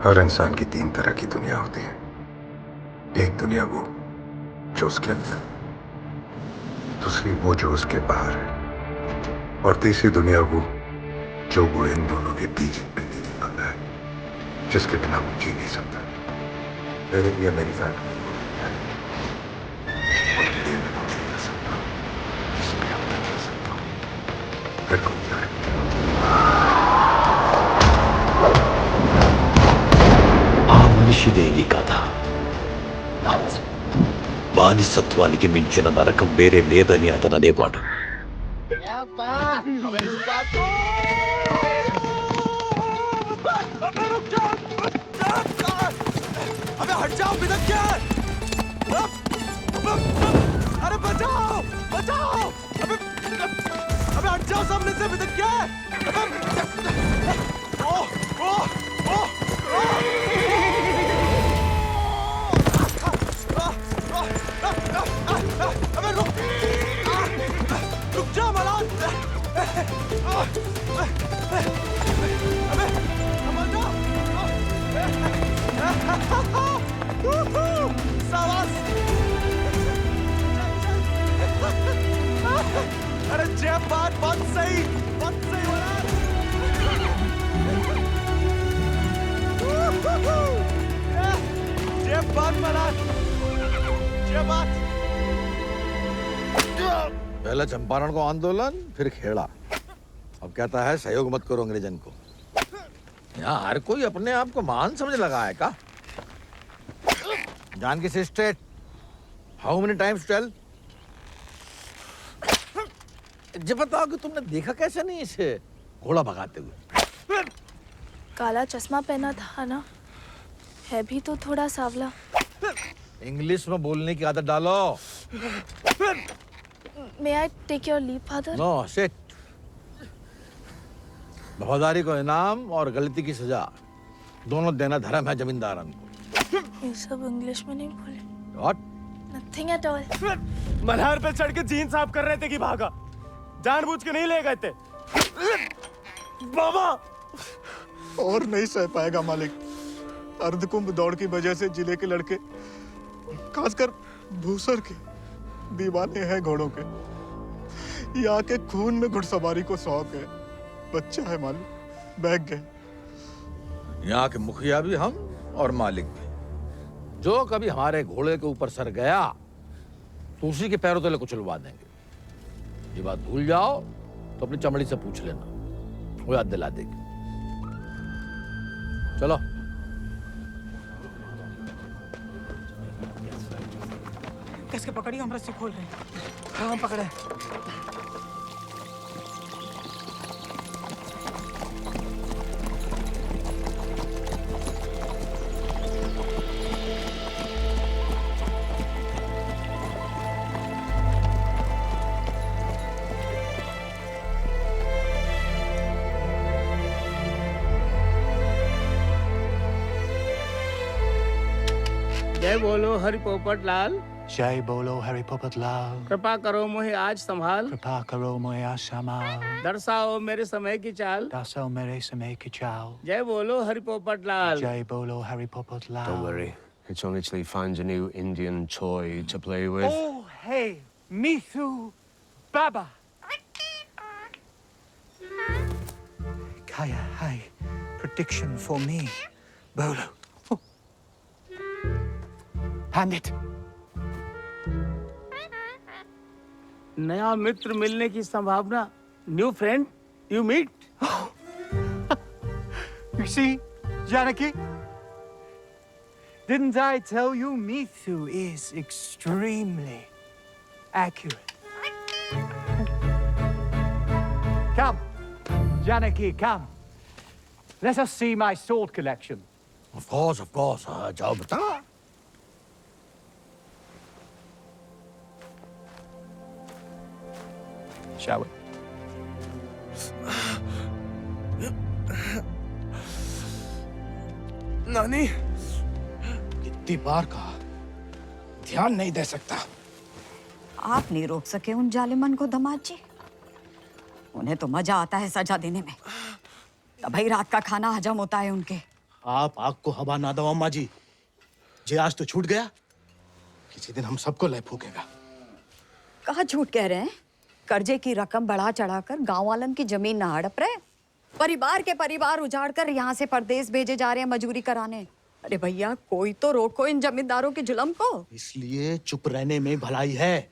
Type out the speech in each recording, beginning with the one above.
हर इंसान की तीन तरह की दुनिया होती है। एक दुनिया वो जो उसके अंदर, दूसरी वो जो उसके बाहर है, और तीसरी दुनिया वो इन दोनों के बीच आता है, जिसके बिना वो जी नहीं सकता। मेरे लिए मेरी फैमिली है, उनके लिए मैं कुछ नहीं कर सकता, इसलिए अब तक कर सकता हूँ। फिर कौन जाए? ఆ మనిషిదే ఈ కథ. బానిసత్వానికి మించిన నరకం వేరే లేదని అతను అనేవాడు. अबे हट जाओ, बिदक क्या है? अरे बचाओ, बचाओ! अबे हट जाओ सामने से, बिदक क्या है? ओह, ओह, ओह, अबे रुक जा मलान! अबे मर जाओ! सावास! अरे जय बात सही मलान! जय बात मलान! जय बात! पहला चंपारण को आंदोलन, फिर खेड़ा। अब कहता है सहयोग मत करो अंग्रेजन को। यहाँ हर कोई अपने आप को महान समझ लगा है का? Janaki sister, how many times tell? जब बताओ कि तुमने देखा कैसे नहीं इसे घोड़ा भगाते हुए? काला चश्मा पहना था ना, है भी तो थोड़ा सावला। इंग्लिश में बोलने की आदत डालो। May I take your leave, father? No sit. वफादारी को इनाम और गलती की सजा दोनों देना धर्म है जमींदारन को। ये सब इंग्लिश में नहीं बोले। What? Nothing at all. Malhar पे चढ़ के जीन साफ कर रहे थे कि भागा, जानबूझ के नहीं ले गए थे। बाबा और नहीं सह पाएगा मालिक। अर्धकुंभ दौड़ की वजह से जिले के लड़के, खासकर भूसर के, दीवाने हैं घोड़ों के। यहाँ के खून में घुड़सवारी को शौक है। बच्चा है मालिक, बहक गए। यहाँ के मुखिया भी हम और मालिक भी। जो कभी हमारे घोड़े के ऊपर सर गया तो उसी के पैरों तले कुचलवा देंगे। ये बात भूल जाओ तो अपनी चमड़ी से पूछ लेना, वो याद दिला देगी। चलो। कैसे पकड़ी, हम रस्सी खोल रहे हैं। हाँ हम पकड़े। जय बोलो हरि पोपट लाल। जय बोलो हरि पोपट लाल। कृपा करो मोहे आज संभाल, कृपा करो मोया संभाल। दर्शाओ मेरे समय की चाल। दर्शाओ मेरे समय की चाल। जय बोलो हरि पोपट लाल। जय बोलो Hari Popat Lal. Don't worry, it's only till he finds a new Indian toy to play with. Oh hey, Mithu Baba. Kaya, hi. Prediction for me. Bolo. Hand it. नया मित्र मिलने की संभावना। New friend you meet. You see, Janaki? Didn't I tell you Mithu is extremely accurate? Come, Janaki, come. Let us see my sword collection. Of course, जाओ बता। Shall we? नानी, कितनी बार कहा, ध्यान नहीं दे सकता। आप नहीं रोक सके उन जालिमन को दामाद जी। उन्हें तो मजा आता है सजा देने में। तभी रात का खाना हजम होता है उनके। आप आग को हवा ना दो अम्मा जी। जे आज तो छूट गया, किसी दिन हम सबको लय फूकेगा। कहाँ झूठ कह रहे हैं? कर्जे की रकम बढ़ा चढ़ाकर गांव वालन की जमीन ना हड़प रहे। परिवार के परिवार उजाड़ कर यहाँ से परदेश भेजे जा रहे हैं मजूरी कराने। अरे भैया, कोई तो रोको इन जमींदारों के जुल्म को। इसलिए चुप रहने में भलाई है,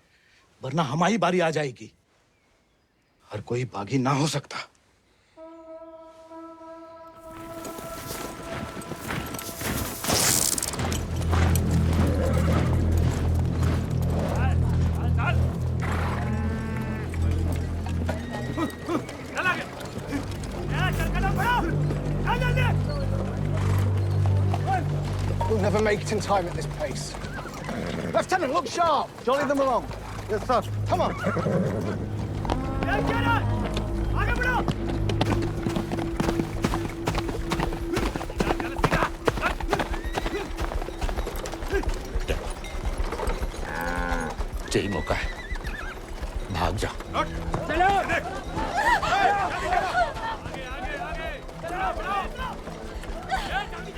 वरना हमारी बारी आ जाएगी। हर कोई बागी ना हो सकता। We'll never make it in time at this pace. Lieutenant, look sharp. Jolly them along. Yes, sir. Come on. यही मौका है, भाग जा।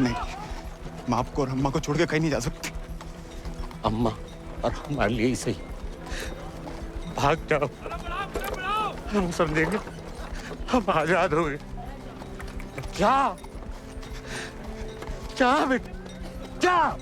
नहीं, मैं आपको और अम्मा को छोड़ के कहीं नहीं जा सकती। अम्मा और हमारे लिए ही सही, भाग जाओ। हम समझेंगे, हम आजाद हो गए। क्या क्या बेटा, क्या?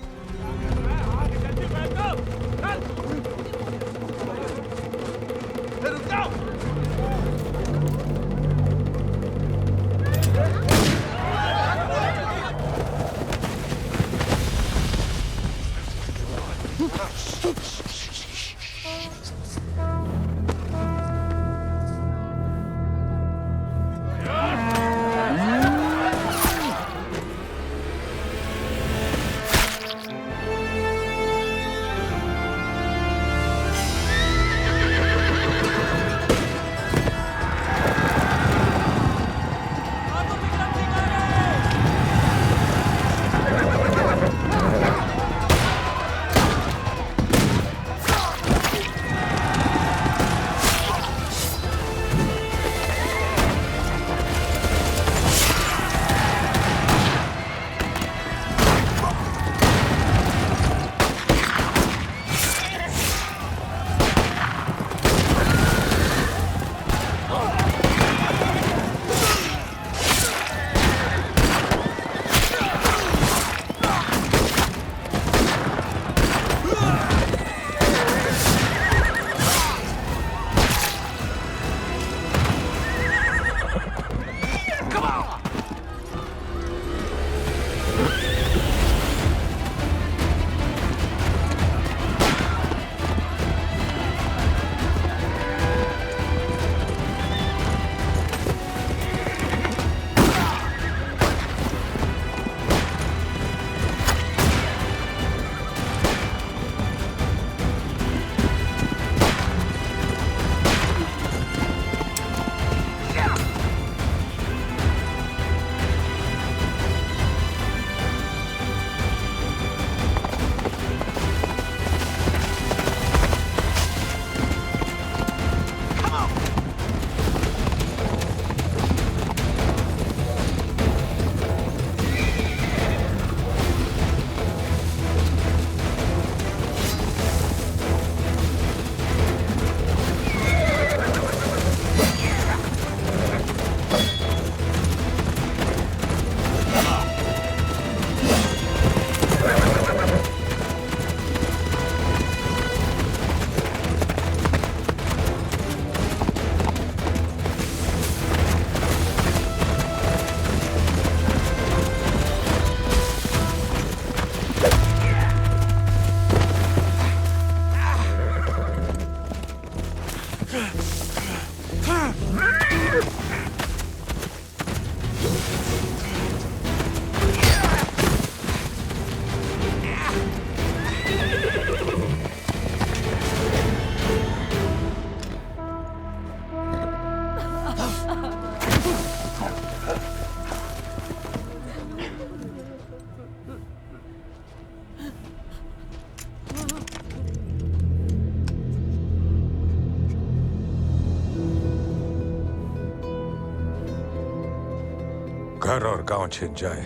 घर और गांव छिन जाए,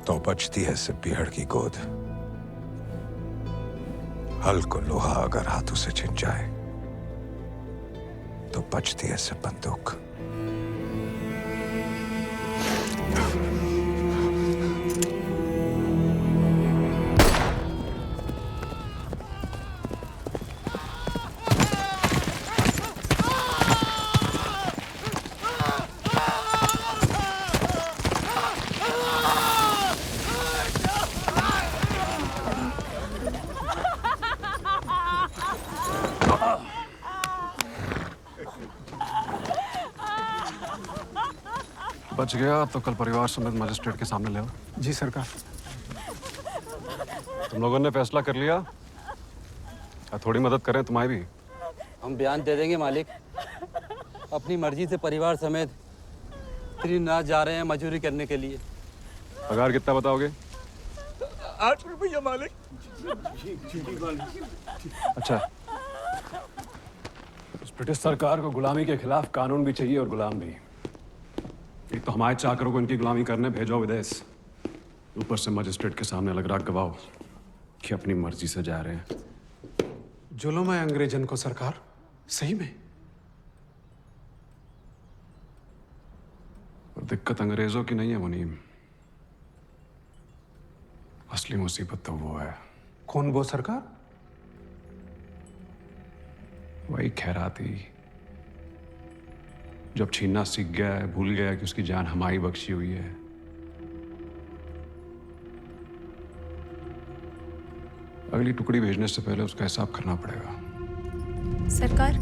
तो बचती है सिर्फ पीहड़ की गोद। हल को लोहा अगर हाथों से छिन जाए तो बचती है सिर्फ बंदूक। बच गया तो कल परिवार समेत मजिस्ट्रेट के सामने ले आओ। जी सरकार। तुम लोगों ने फैसला कर लिया, थोड़ी मदद करें तुम्हारी भी। हम बयान दे देंगे मालिक। अपनी मर्जी से परिवार समेत त्रिनाथ जा रहे हैं मजदूरी करने के लिए। पगार कितना बताओगे? 8 रुपया मालिक। अच्छा, उस ब्रिटिश सरकार को गुलामी के खिलाफ कानून भी चाहिए और गुलाम भी। एक तो हमारे चाकरों को इनकी गुलामी करने भेजो विदेश, ऊपर से मजिस्ट्रेट के सामने लग रहा गवाह कि अपनी मर्जी से जा रहे हैं। जुल्म है अंग्रेजन को सरकार, सही में। और दिक्कत अंग्रेजों की नहीं है मुनीम, असली मुसीबत तो वो है। कौन वो सरकार? वही खैराती, जब छीनना सीख गया है, भूल गया कि उसकी जान हमारी बख्शी हुई है। अगली टुकड़ी भेजने से पहले उसका हिसाब करना पड़ेगा। सरकार,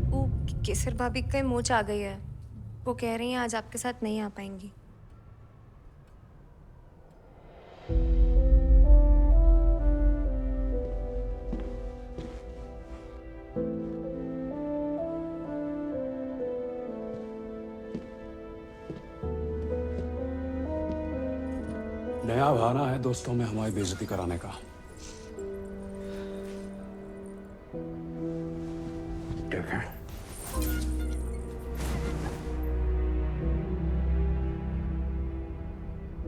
वो केसर भाभी का मोच आ गई है। वो कह रही हैं आज आपके साथ नहीं आ पाएंगी। नया बहाना है दोस्तों में हमारी बेइज्जती कराने का। ठीक है,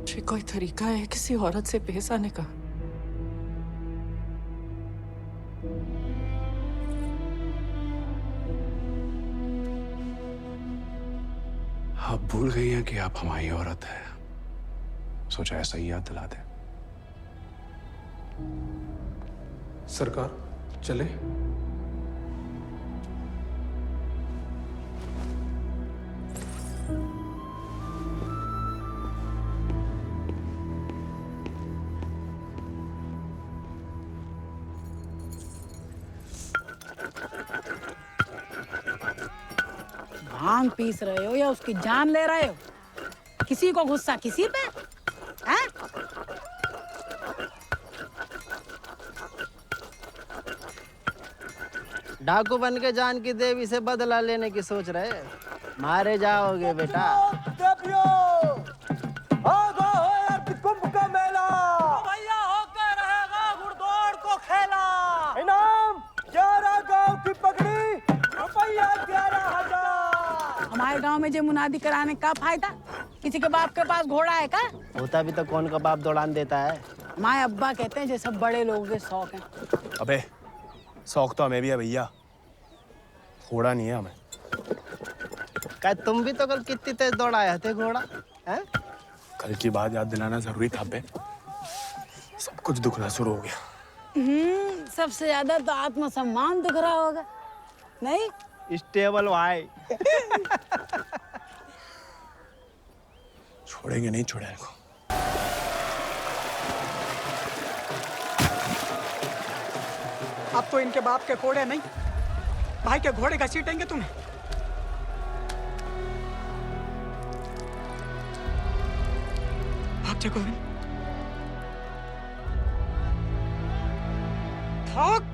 ये कोई तरीका है किसी औरत से पेश आने का? आप भूल गई हैं कि आप हमारी औरत है, सोचा ऐसा ही याद दिला दे। सरकार चले? भांग पीस रहे हो या उसकी जान ले रहे हो? किसी को गुस्सा किसी पे है? डाकू बन के जान की देवी से बदला लेने की सोच रहे, मारे जाओगे बेटा। कुंभ का मेला भैया होकर रहेगा घुड़दौड़ को खेला। इनाम 11 गांव की पगड़ी, रुपया 11,000। हमारे गांव में जो मुनादी कराने का फायदा? किसी के बाप के पास घोड़ा है का? होता भी तो कौन का बाप दौड़ान देता है। हमारे अब्बा कहते हैं जो सब बड़े लोगों के शौक हैं। अबे शौक तो हमें भी है भैया, घोड़ा नहीं है हमें। क्या तुम भी तो कल कितनी तेज दौड़ाए थे घोड़ा है? कल की बात याद दिलाना जरूरी था बे, सब कुछ दुखना शुरू हो गया। सबसे ज्यादा तो आत्मसम्मान दिख रहा होगा, नहीं? स्टेबल भाई। छोड़ेंगे नहीं, छोड़ेंगे को। अब तो इनके बाप के घोड़े नहीं, भाई के घोड़े घसीटेंगे तुम्हें। भाग जा गोविंद, भाग।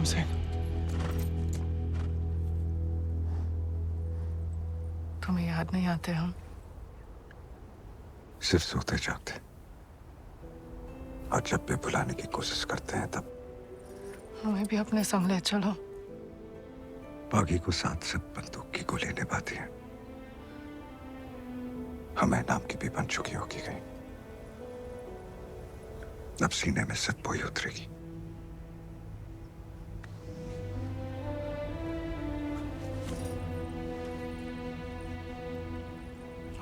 से। तुम्हें याद नहीं आते हम? सिर्फ सोते जागते, और जब भी बुलाने की कोशिश करते हैं तब हमें भी अपने संग ले चलो। बागी को साथ सब बंदूक की गोली निभाती है, हमें नाम की भी बन चुकी होगी कहीं। अब सीने में सतबोई उतरेगी।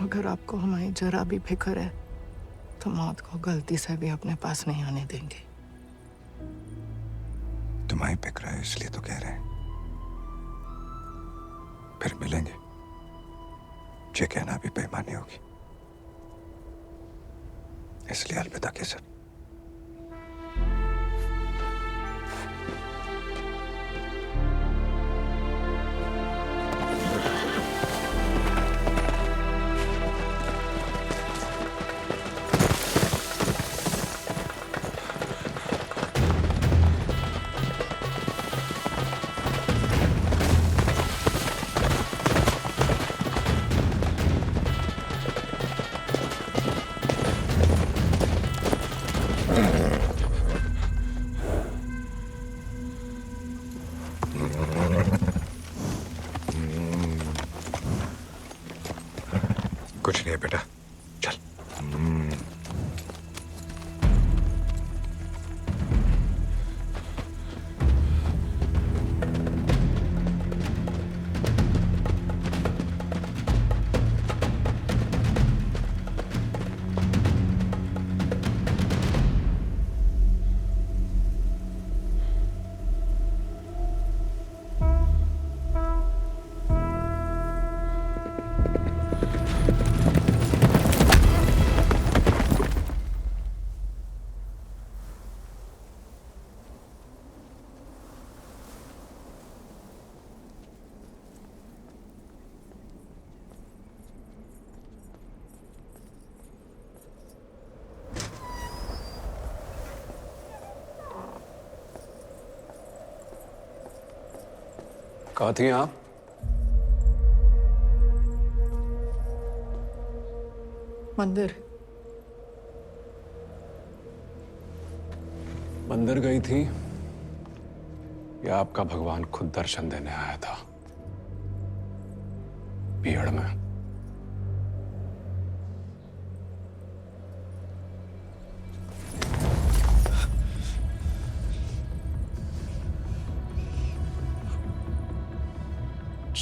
अगर आपको हमारी जरा भी फिक्र है तो मौत को गलती से भी अपने पास नहीं आने देंगे। तुम्हारी फिक्र है इसलिए तो कह रहे हैं। फिर मिलेंगे, ये कहना भी बेईमानी होगी, इसलिए अलविदा केसर। कुछ नहीं है बेटा, चल। कहाँ थी आप? मंदिर। मंदिर गई थी या आपका भगवान खुद दर्शन देने आया था भीड़ में?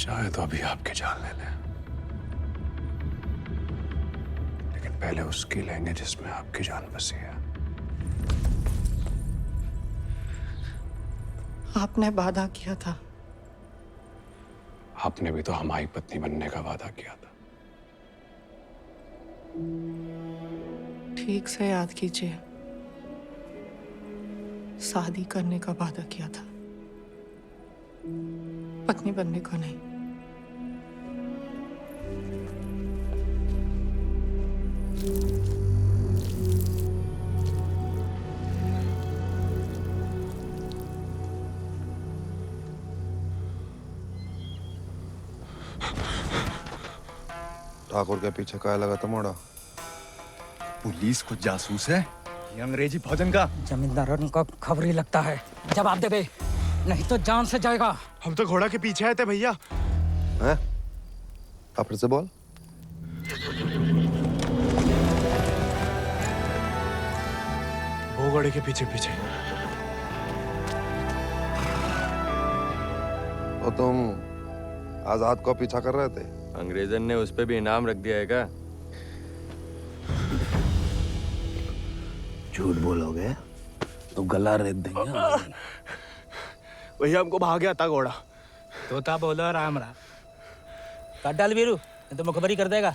शायद अभी आपकी जान ले लें, लेकिन पहले उसकी लेंगे जिसमें आपकी जान बसी है। आपने वादा किया था। आपने भी तो हमारी पत्नी बनने का वादा किया था। ठीक से याद कीजिए, शादी करने का वादा किया था, पत्नी बनने को नहीं। ठाकुर के पीछे क्या लगा तुम्हारा? पुलिस को जासूस है, ये अंग्रेजी भोजन का। जमींदारों को खबर ही लगता है। जवाब दे बे, नहीं तो जान से जाएगा। हम तो घोड़ा के पीछे आए थे भैया। हैं? आप फिर से बोल। वो घोड़े के पीछे पीछे। तो तुम आजाद को पीछा कर रहे थे? अंग्रेजन ने उस पे भी इनाम रख दिया है क्या? झूठ बोलोगे तो गला रेत देंगे। भैया हमको भाग गया था घोड़ा। तोता बोलो राम राम। काट डाल वीरू, नहीं तो मुखबरी कर देगा।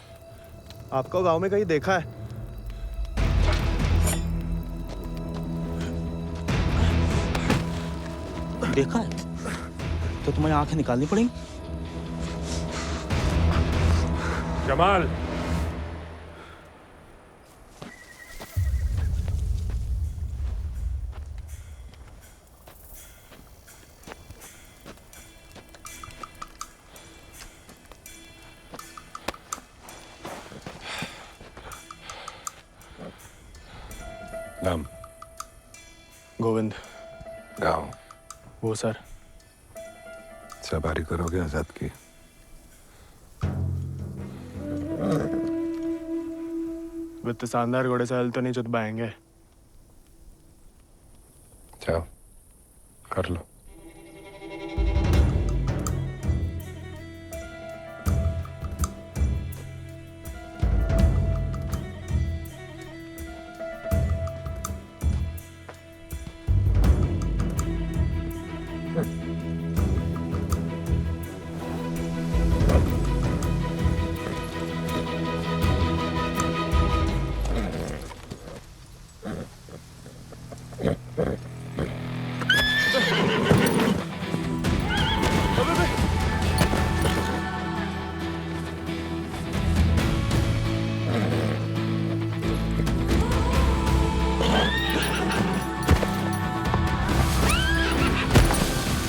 आपको गांव में कहीं देखा है? देखा है तो तुम्हें आंखें निकालनी पड़ेंगी। जमाल, नाम? गोविंद। गाँव? वो सर। सवारी करोगे आजाद की? वित्त शानदार घोड़े से हल तो नहीं जुत पाएंगे। जाओ कर लो।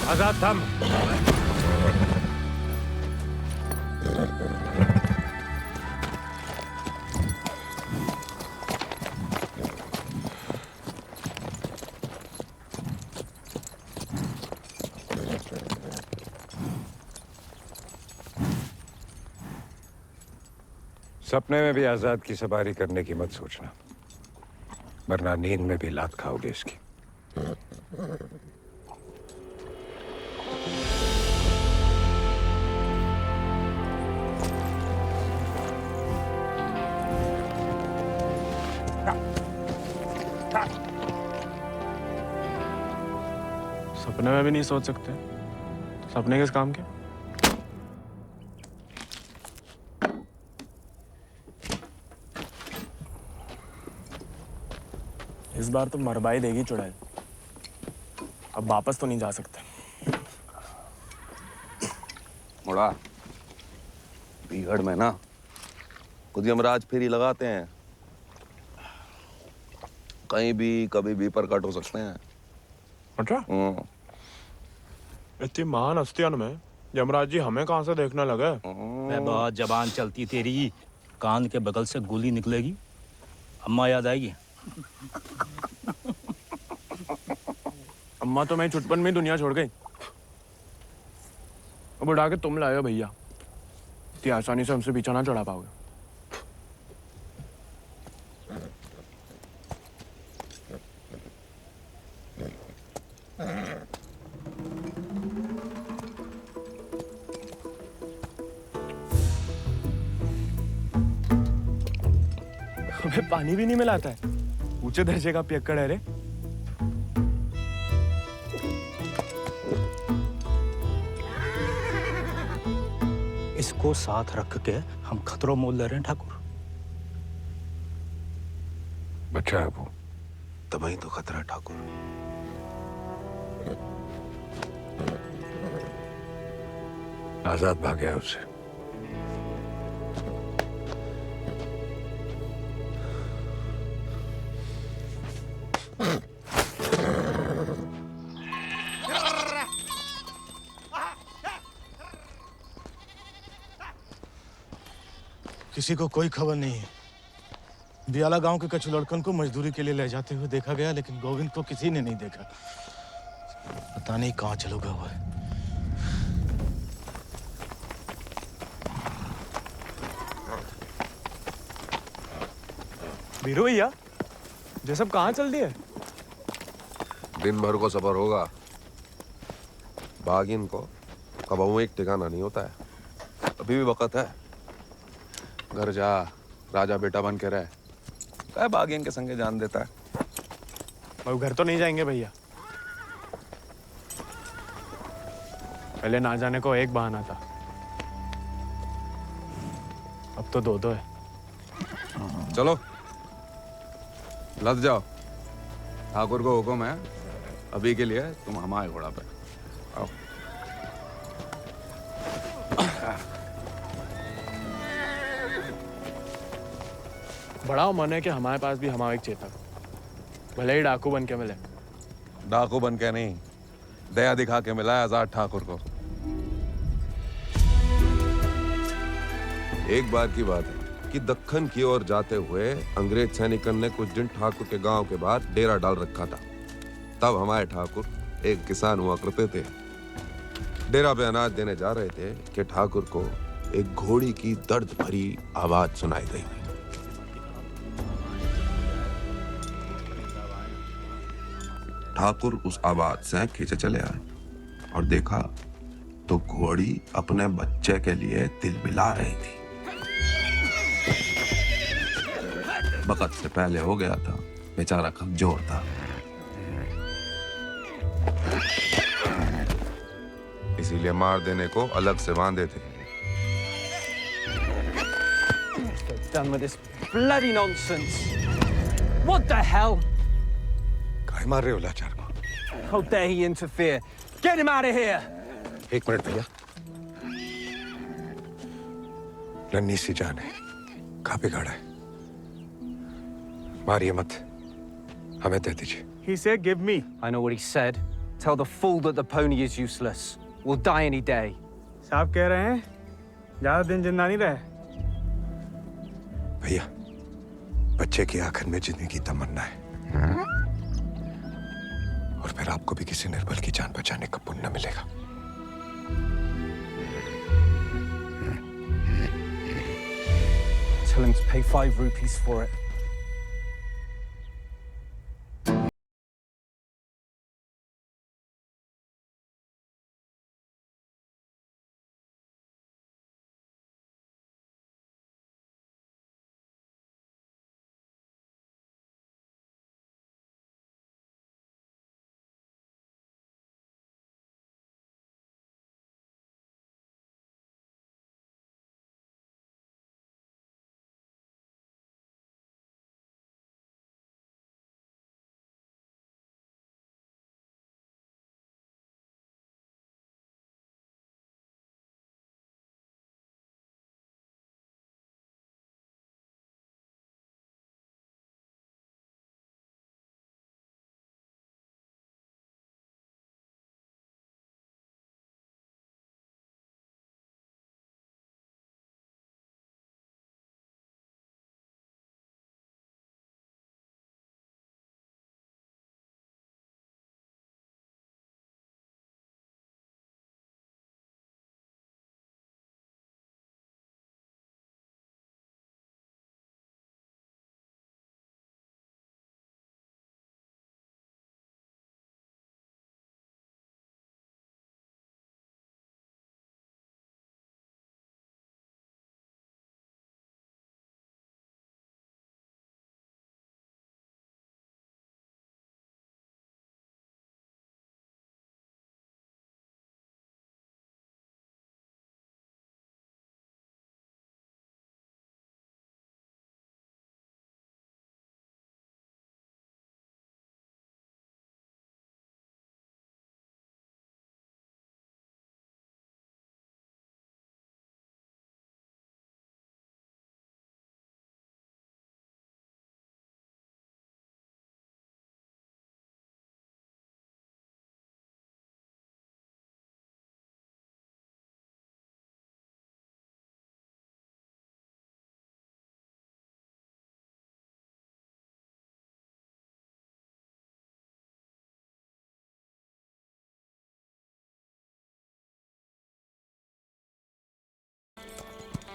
आजाद थम। सपने में भी आजाद की सवारी करने की मत सोचना, वरना नींद में भी लात खाओगे इसकी। सपने में भी नहीं सोच सकते तो सपने किस काम के? इस बार तो मरवाई देगी चुड़ैल। अब वापस तो नहीं जा सकते। मुड़ा बीहड़ में ना खुद यमराज फेरी लगाते हैं, कहीं भी कभी भी प्रकट हो सकते हैं। अच्छा? इतनी महान हस्तियों में यमराज जी हमें कहाँ से देखने लगे? बहुत जबान चलती तेरी, कान के बगल से गोली निकलेगी, अम्मा याद आएगी। अम्मा तो मैं चुटपन में दुनिया छोड़ गई। अब उड़ा के तुम लाए हो भैया, इतनी आसानी से हमसे पीछा ना चढ़ा पाओगे। हमें पानी भी नहीं मिलाता है, ऊंचे दर्जे का पियक्कड़ है रे। इसको साथ रख के हम खतरों मोल ले रहे हैं ठाकुर। बच्चा है वो, तभी तो खतरा ठाकुर। आजाद भाग गया उससे। किसी को कोई खबर नहीं है। दियाला गांव के कछु लड़कन को मजदूरी के लिए ले जाते हुए देखा गया, लेकिन गोविंद को किसी ने नहीं देखा। पता नहीं कहाँ चलो गया हुआ है। वीरू भैया, ये सब कहाँ चल दिए? दिन भर को सफर होगा, बागिन को कबाऊ एक ठिकाना नहीं होता है। अभी भी वक्त है, घर जा, राजा बेटा बन के रहे। क्या बागिन के संगे जान देता है। और घर तो नहीं जाएंगे भैया। पहले ना जाने को एक बहाना था, अब तो दो है। चलो लद जाओ, ठाकुर को हुक्म है, अभी के लिए तुम हमारे घोड़ा पे आओ। बड़ा मन है कि हमारे पास भी हमारा एक चेतक, भले ही डाकू बन के मिले। डाकू बन के नहीं, दया दिखा के मिला है आजाद ठाकुर को। एक बार की बात है, कि दक्कन की ओर जाते हुए अंग्रेज सैनिकों ने कुछ दिन ठाकुर के गांव के बाहर डेरा डाल रखा था। तब हमारे ठाकुर एक किसान हुआ करते थे। डेरा पे अनाज देने जा रहे थे कि ठाकुर को एक घोड़ी की दर्द भरी आवाज सुनाई गई। ठाकुर उस आवाज से खींचे चले आए और देखा तो घोड़ी अपने बच्चे के लिए तिलमिला रही थी। वक्त से पहले हो गया था, बेचारा कमजोर था। इसीलिए मार देने को अलग से बांधे थे। Done with this bloody nonsense. What the hell? काहे मार रहे हो लाचार को? How dare he interfere? Get him out of here! एक मिनट भैया। नन्ही सी जान है, कहाँ बिगाड़ा है? मारिए मत, हमें दे दीजिए। He said, give me. I know what he said. Tell the fool that the pony is useless. We'll die any day. साहब कह रहे हैं ज्यादा दिन जिंदा नहीं रहे। भैया, बच्चे की आखिर में जीने की तमन्ना है, और फिर आपको भी किसी निर्बल की जान बचाने का पुण्य मिलेगा। Tell him to pay 5 rupees for it.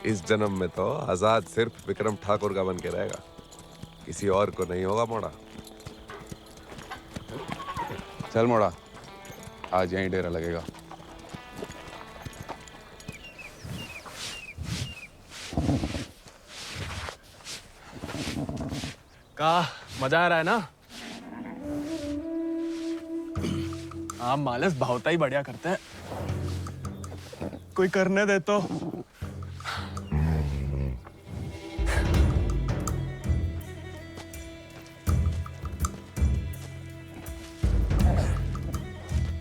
इस जन्म में तो आजाद सिर्फ विक्रम ठाकुर का बन के रहेगा, किसी और को नहीं होगा मोड़ा। चल मोड़ा, आज यहीं डेरा लगेगा। का मजा आ रहा है ना? आप मालस भावता ही बढ़िया करते हैं। कोई करने दे तो।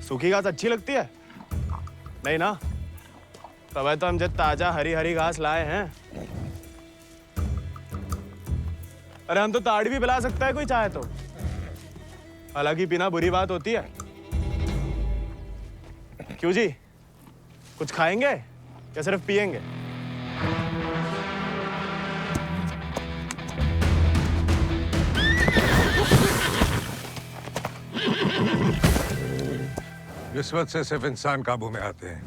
सूखी घास अच्छी लगती है? नहीं ना? तब तो हम जब ताजा हरी हरी घास लाए हैं। अरे हम तो ताड़ी भी पिला सकता है कोई चाहे तो। हालांकि पीना बुरी बात होती है। क्यों जी? कुछ खाएंगे या सिर्फ पिएंगे? किस्मत से सिर्फ इंसान काबू में आते हैं।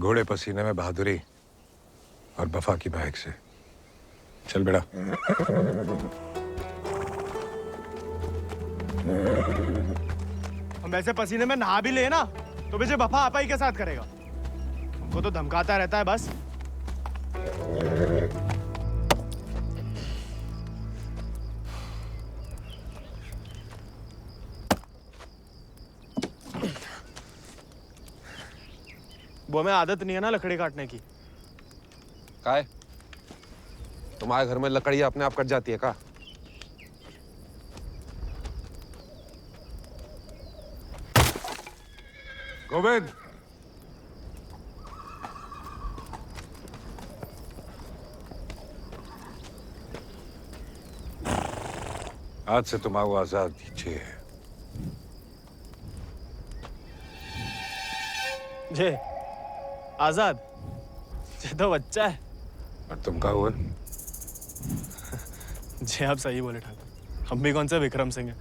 घोड़े पसीने में बहादुरी और वफा की महक से। चल बेटा। हम वैसे पसीने में नहा भी ले ना तो मुझे वफा आपा ही के साथ करेगा। हमको तो धमकाता रहता है बस। वो हमें आदत नहीं है ना लकड़ी काटने की। काय? तुम्हारे घर में लकड़ियां अपने आप कट जाती है का? गोविंद, आज से तुम आओ आजाद दीजिए। जे आजाद, ये तो बच्चा है। और तुम कहा हुआ? जी आप सही बोले ठाकुर, हम भी कौन से विक्रम सिंह हैं।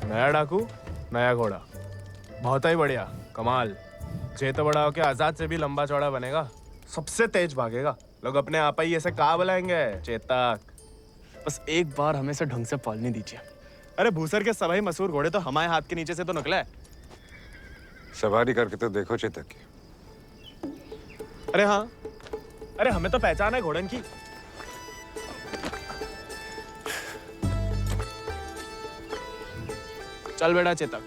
नया डाकू, नया घोड़ा, बहुत ही बढ़िया, कमाल। जे तो बड़ा होके आजाद से भी लंबा चौड़ा बनेगा, सबसे तेज भागेगा। लोग अपने आप ही ऐसे कहा बुलाएंगे, चेतक। बस एक बार हमें से ढंग से पालने दीजिए। अरे भूसर के सभी मशहूर घोड़े तो हमारे हाथ के नीचे से तो निकले। सवारी करके तो देखो चेतक की। अरे हाँ, अरे हमें तो पहचान है घोड़न की। चल बेटा चेतक।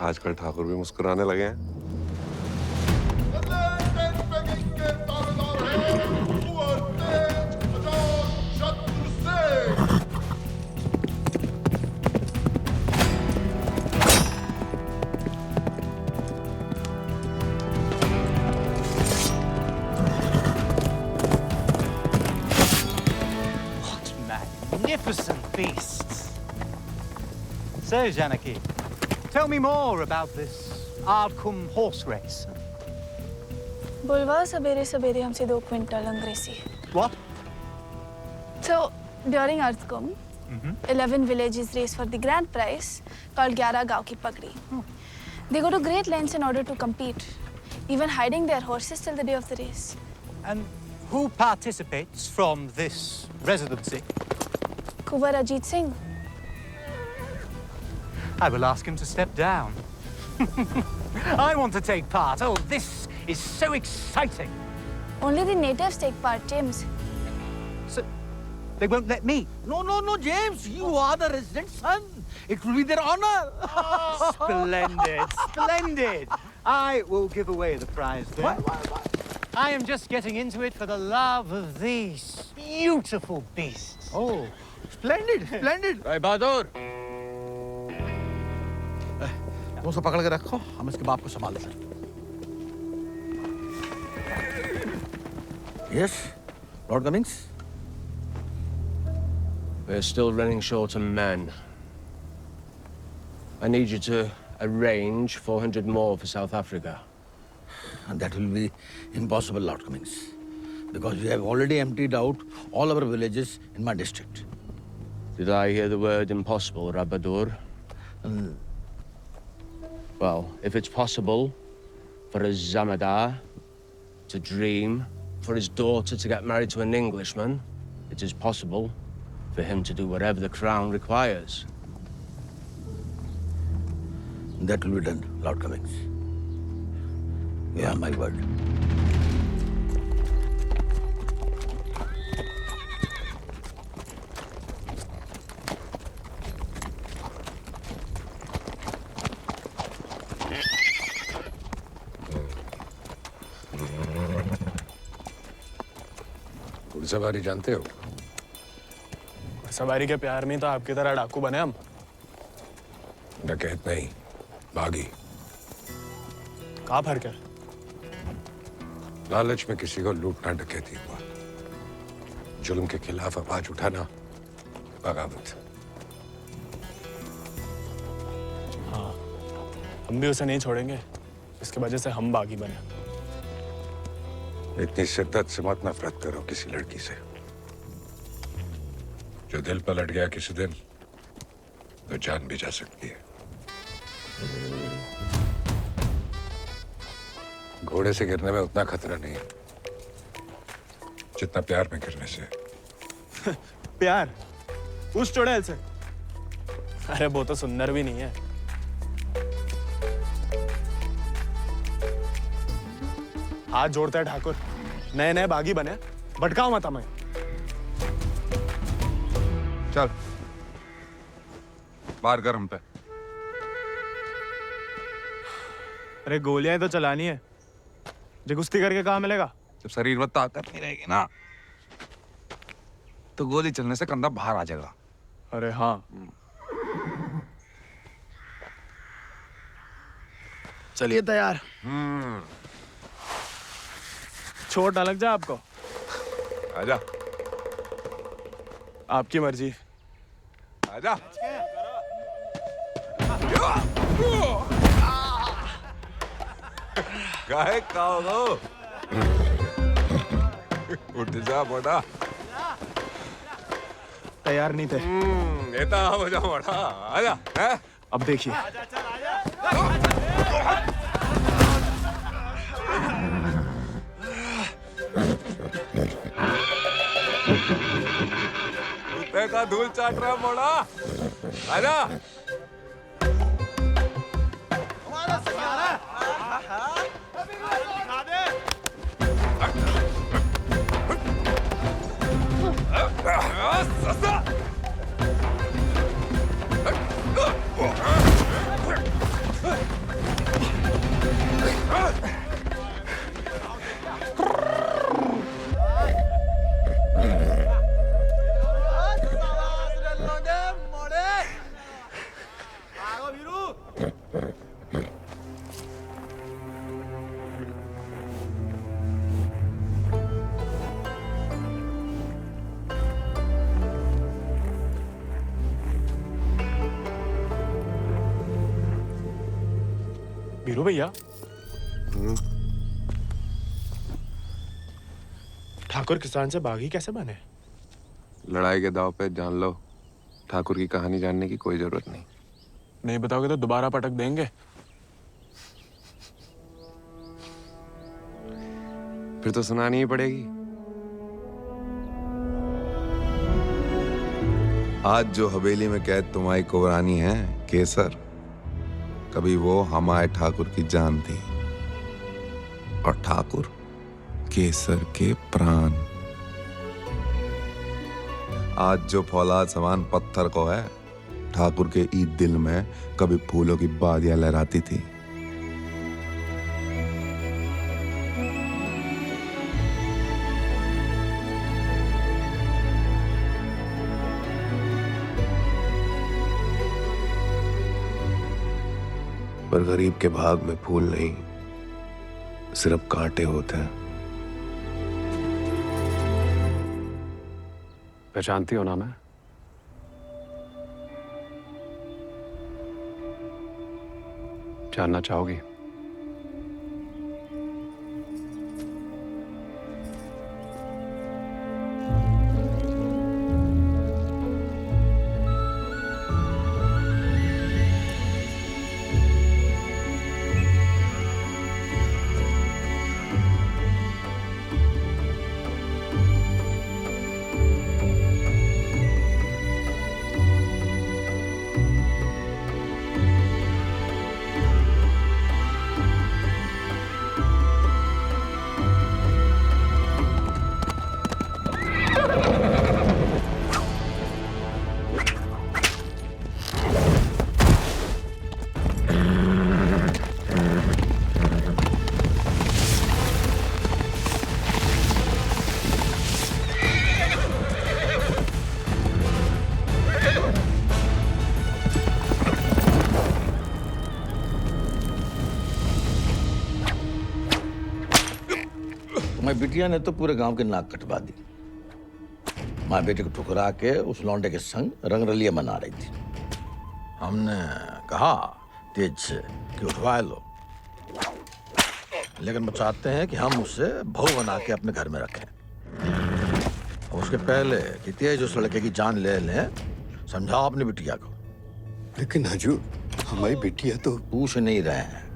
आजकल ठाकुर भी मुस्कुराने लगे हैं। Magnificent beasts. So, Janaki, tell me more about this Ardcumbe horse race. बुलवा सवेरे सवेरे हमसे 2 क्विंटल अंग्रेजी। What? So, during Ardcumbe, 11 villages race for the grand prize called 11 गांव की पगड़ी. They go to great lengths in order to compete, even hiding their horses till the day of the race. And who participates from this residency? Kuwar Ajit Singh. I will ask him to step down. I want to take part. Oh, this is so exciting. Only the natives take part, James. So, they won't let me? No, James. You are the resident son. It will be their honor. Splendid, splendid. I will give away the prize then. Why? I am just getting into it for the love of these beautiful beasts. Oh, splendid. भाई बहादुर, वो सब पकड़ के रखो, हम इसके बाप को संभाल लेते हैं। Yes, Lord Cummings. We're still running short on men. I need you to arrange 400 more for South Africa. And that will be impossible, Lord Cummings, because we have already emptied out all our villages in my district. Did I hear the word impossible, Rabadur? Well, if it's possible for a Zamadar to dream, for his daughter to get married to an Englishman, it is possible for him to do whatever the crown requires. That will be done, Lord Cummings. You have my word. घुड़सवारी जानते हो? सवारी के प्यार में तो आपकी तरह डाकू बने हम। डकैत नहीं, बागी। क्या फर्क है? लालच में किसी को लूटना डकैती हुआ। जुल्म के खिलाफ आवाज उठाना बगावत। हाँ, हम भी उसे नहीं छोड़ेंगे, इसकी वजह से हम बागी बने। इतनी शिद्दत से मत नफरत करो किसी लड़की से। जो दिल पलट गया किसी दिन तो जान भी जा सकती है। घोड़े से गिरने में उतना खतरा नहीं है जितना प्यार में गिरने से। प्यार उस चुड़ैल से? अरे वो तो सुंदर भी नहीं है। हाथ जोड़ता है ठाकुर, नए नए बागी बने, भटकाओ मत हमें। चल बाहर कर हम पे। अरे गोलियां तो चलानी है, जो कुश्ती करके कहाँ मिलेगा? जब शरीर में ताकत नहीं रहेगी ना तो गोली चलने से कंधा बाहर आ जाएगा। अरे हाँ, चलिए तैयार। चोट ना लग जाए आपको। आजा। आपकी मर्जी। आजा। काहे खाओ? उठ जा बड़ा। तैयार नहीं थे। ये तो हो जा बड़ा। आजा। हैं? अब देखिए। कुत्ते का धूल चाट रहा मोड़ा। आजा। वीरू भैया, ठाकुर किसान से बागी कैसे बने? लड़ाई के दाव पे जान लो, ठाकुर की कहानी जानने की कोई जरूरत नहीं। नहीं बताओगे तो दोबारा पटक देंगे। फिर तो सुनानी ही पड़ेगी। आज जो हवेली में कैद तुम्हारी कुबरानी है केसर, कभी वो हमारे ठाकुर की जान थी और ठाकुर केसर के प्राण। आज जो फौलाद समान पत्थर को है, ठाकुर के ईद दिल में कभी फूलों की बादियां लहराती थी। पर गरीब के भाग में फूल नहीं, सिर्फ कांटे होते हैं। पहचानती हो ना मैं? जानना चाहोगी? तुम्हारी बिटिया ने तो पूरे गांव के नाक कटवा दी। माँ बेटे को ठुकरा के उस लौंडे के संग रंगरलिया मना रही थी। हमने कहा तेज से कि उठवा लो, लेकिन वो चाहते हैं कि हम उसे बहू बना के अपने घर में रखें। और उसके पहले कि तेज उस लड़के की जान ले लें, समझाओ अपनी बिटिया को। लेकिन हजूर, हमारी बिटिया तो पूछ नहीं रहे हैं।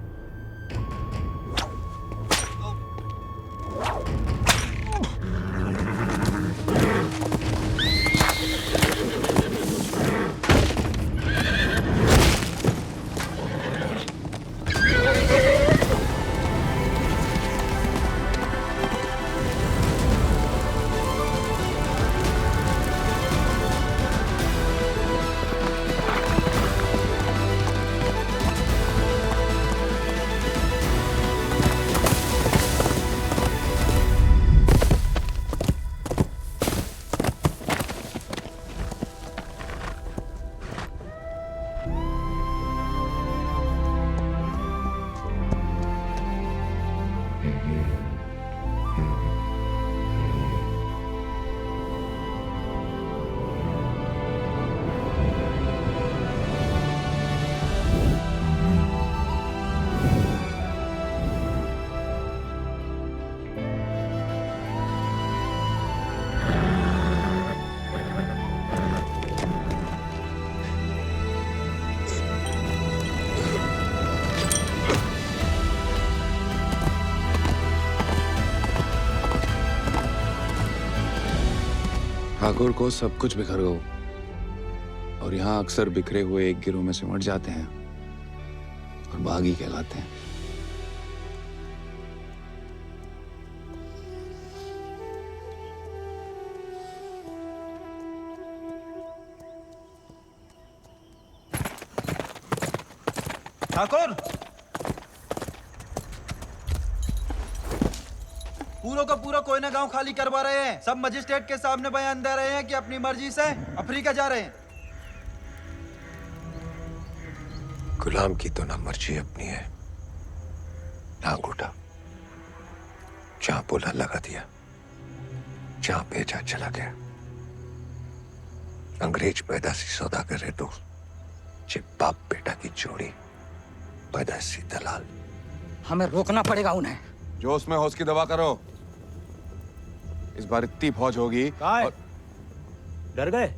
ठाकुर को सब कुछ बिखर गया और यहाँ अक्सर बिखरे हुए एक गिरोह में सिमट जाते हैं और बागी कहलाते हैं। ठाकुर, पूरा का पूरा कोयना गांव खाली करवा रहे हैं। सब मजिस्ट्रेट के सामने बयान दे रहे हैं कि अपनी मर्जी से अफ्रीका जा रहे हैं। गुलाम की तो ना मर्जी अपनी है ना अंगूठा। जहां बोला लगा दिया, जहां भेजा चला गया। अंग्रेज पैदाशी सौदागर है दोस्त, जे बाप बेटा की जोड़ी पैदाशी दलाल। हमें रोकना पड़ेगा उन्हें। जोश में होश की दवा करो। इस बार इतनी फौज होगी। और... डर गए?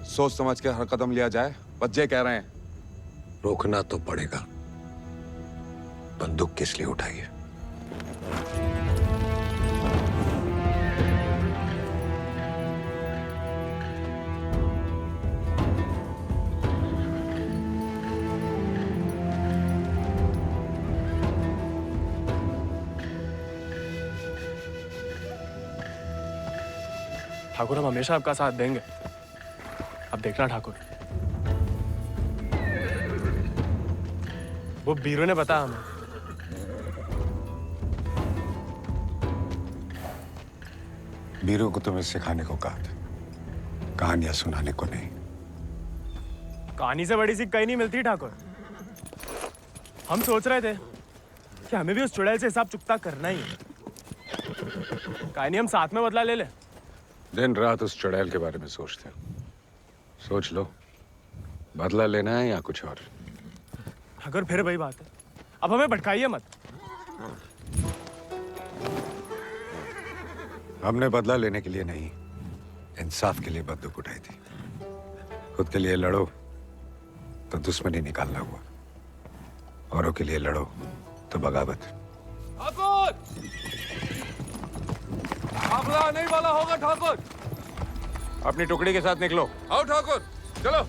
सोच समझ के हर कदम लिया जाए, बच्चे कह रहे हैं। रोकना तो पड़ेगा। बंदूक किस लिए उठाई है? ठाकुर, हम हमेशा आपका साथ देंगे। अब देखना ठाकुर, वो बीरू ने बताया हमें। बीरू को तुम्हें सिखाने को कहा था, कहानियां सुनाने को नहीं। कहानी से बड़ी सीख कहीं नहीं मिलती ठाकुर। हम सोच रहे थे कि हमें भी उस चुड़ैल से हिसाब चुकता करना ही है। कहानी हम साथ में बदला ले ले। दिन रात उस चुड़ैल के बारे में सोचते हो। सोच लो, बदला लेना है या कुछ और। अगर फिर वही बात है, अब हमें भटकाइए मत। हमने बदला लेने के लिए नहीं, इंसाफ के लिए बंदूक उठाई थी। खुद के लिए लड़ो तो दुश्मनी निकालना हुआ, औरों के लिए लड़ो तो बगावत। काफिला नहीं वाला होगा ठाकुर। अपनी टुकड़ी के साथ निकलो। आओ ठाकुर, चलो।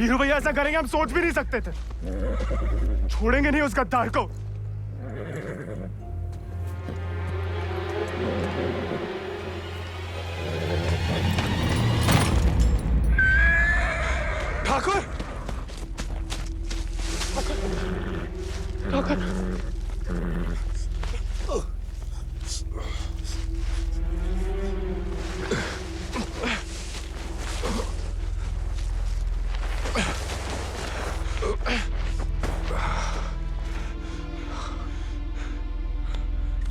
वीरू भैया ऐसा करेंगे हम सोच भी नहीं सकते थे। छोड़ेंगे नहीं उस गद्दार को। ठाकुर, ठाकुर,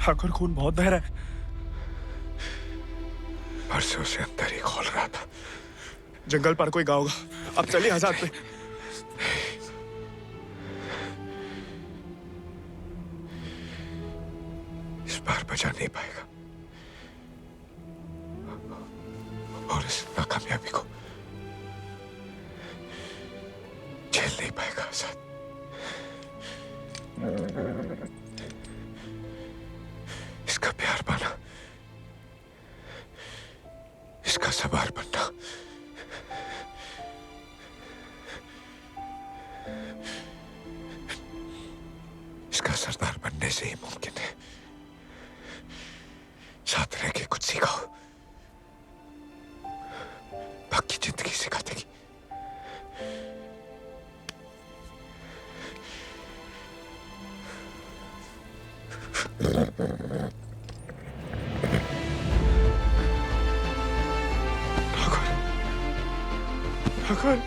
ठाकुर खून बहुत बह रहा है। परसों से अंदर ही खोल रहा था। जंगल पर कोई गाँव होगा। अब चलिए आजाद पे। इस बार बचा नहीं पाएगा और इस नाकामयाबी को झेल नहीं पाएगा आजाद। इसका प्यार पाना, इसका सवार बनना इसका सरदार बनने से ही मुमकिन है। साथ रह के कुछ सिखाओ, बाकी जिंदगी सिखा देगी। ठाकुर,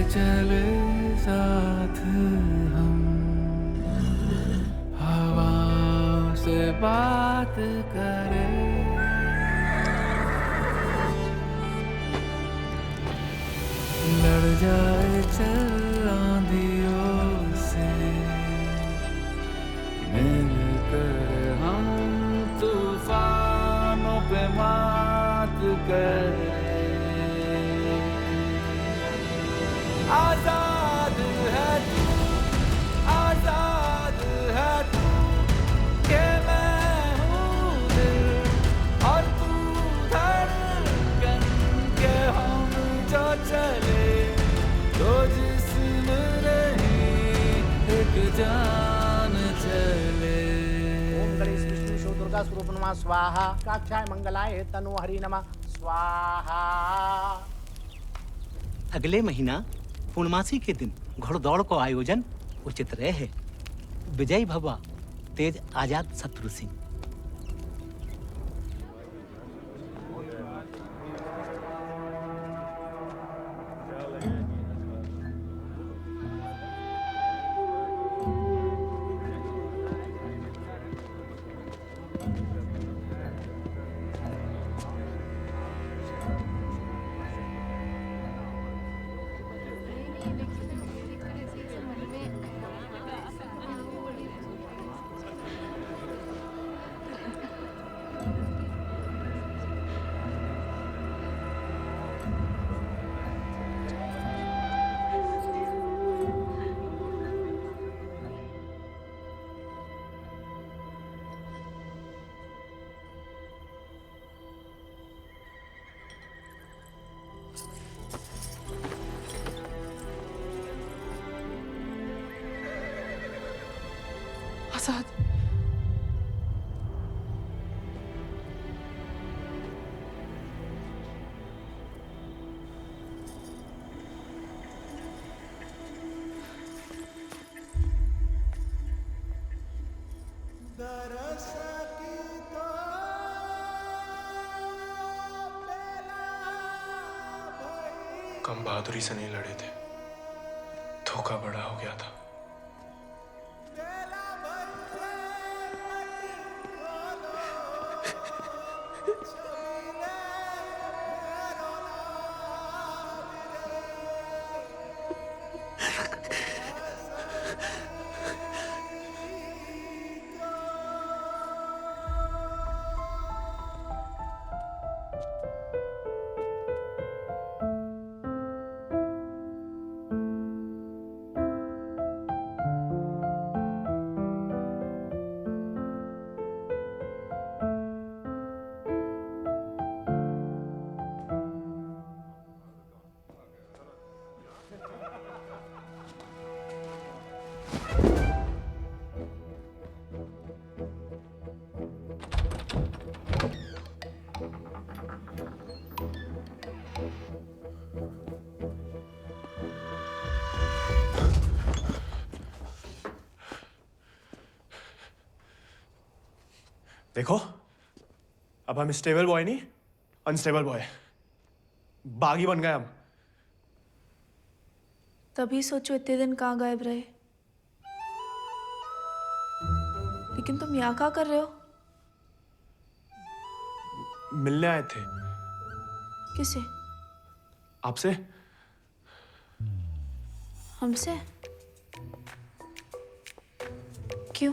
चले साथ हम, हवा से बात करें, लड़ जाए चल आंधियों से, मिलकर हम तूफानों पे मात करें। आजाद है तू, आजाद है तू, के मैं हूँ दिल और तू धड़कन, के हम जो चले तो जिस्म नहीं एक जान चले। ओम गणेश विष्णु विष्णु दुर्गा स्वरूप नमः स्वाहा, काक्षाय मंगलाय तनु हरि नमः स्वाहा। अगले महीना पूर्णमासी के दिन घोड़दौड़ को आयोजन उचित रहे। विजय भवा तेज आजाद शत्रु सिंह। आजाद, कम बहादुरी से नहीं लड़े थे, धोखा बड़ा हो गया था। देखो, अब हम स्टेबल बॉय नहीं, अनस्टेबल बॉय, बागी बन गए हम। तभी सोचो इतने दिन कहाँ गायब रहे। लेकिन तुम यहाँ क्या कर रहे हो? मिलने आए थे। किसे? आपसे। हमसे? क्यों?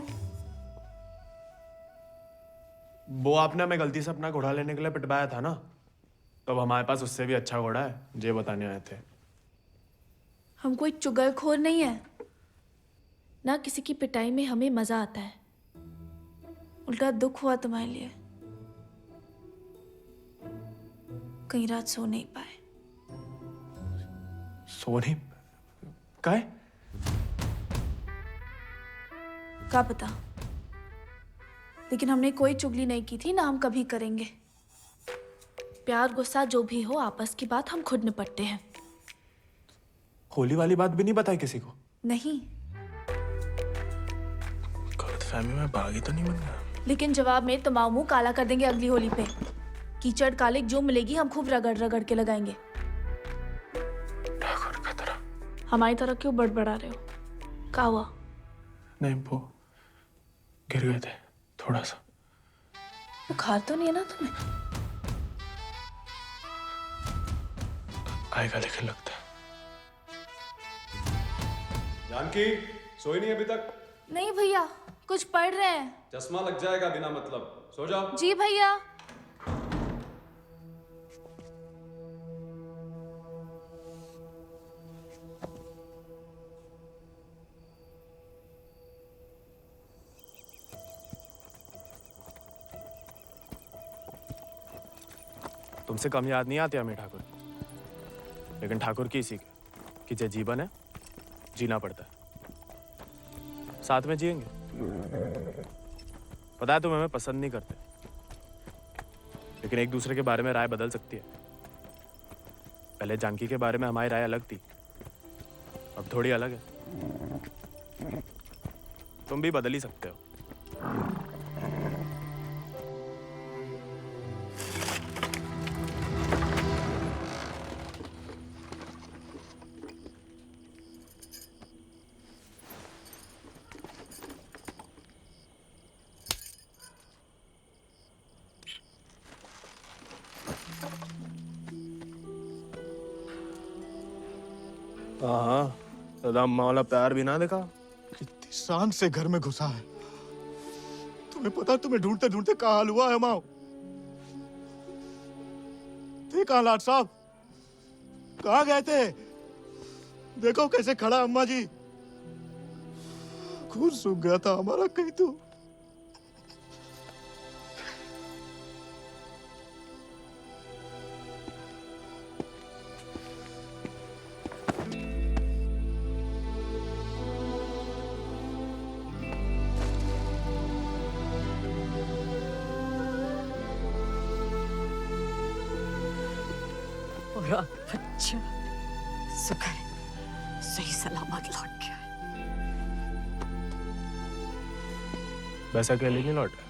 वो आपने हमें गलती से अपना घोड़ा लेने के लिए पिटवाया था ना, तो अब हमारे पास उससे भी अच्छा घोड़ा है, ये बताने आए थे। हम कोई चुगलखोर नहीं है ना, किसी की पिटाई में हमें मजा आता है। उल्टा दुख हुआ तुम्हारे लिए, कई रात सो नहीं पाए। सो नहीं काहे? क्या पता, लेकिन हमने कोई चुगली नहीं की थी, ना हम कभी करेंगे। प्यार गुस्सा जो भी हो, आपस की बात हम खुद निपटते हैं। होली वाली बात भी नहीं बताई किसी को? नहीं। गलतफहमी में बागी तो नहीं बन गया? लेकिन जवाब में तुम्हारा मुंह काला कर देंगे अगली होली पे। कीचड़ कालिक जो मिलेगी हम खूब रगड़ रगड़ के लगाएंगे। ठाकुर का तरह। हमारी तरह क्यों बड़बड़ा रहे हो? क्या हुआ? नहीं, वो गिर गए थे थोड़ा सा। बुखार तो नहीं है ना तुम्हें? आएगा लेकिन लगता है। जानकी सोई नहीं अभी तक? नहीं भैया, कुछ पढ़ रहे हैं। चश्मा लग जाएगा बिना मतलब, सो जाओ। जी भैया। तुमसे कम याद नहीं आती हमें ठाकुर, लेकिन ठाकुर की सीख कि जो जीवन है जीना पड़ता है, साथ में जिएंगे। पता है तुम हमें पसंद नहीं करते, लेकिन एक दूसरे के बारे में राय बदल सकती है। पहले जानकी के बारे में हमारी राय अलग थी, अब थोड़ी अलग है। तुम भी बदल ही सकते हो। हाँ, दादा अम्मा वाला प्यार भी ना देखा। कितनी शान से घर में घुसा है। तुम्हें पता, तुम्हें ढूंढते ढूंढते कहाँ हाल हुआ है माओ। देखा लाट साहब, कहाँ गए थे? देखो कैसे खड़ा अम्मा जी। खून सूख गया था हमारा कहीं तो। बच्चा शुक्र है सही सलामत लौट गया। वैसा अकेले नहीं लौटा,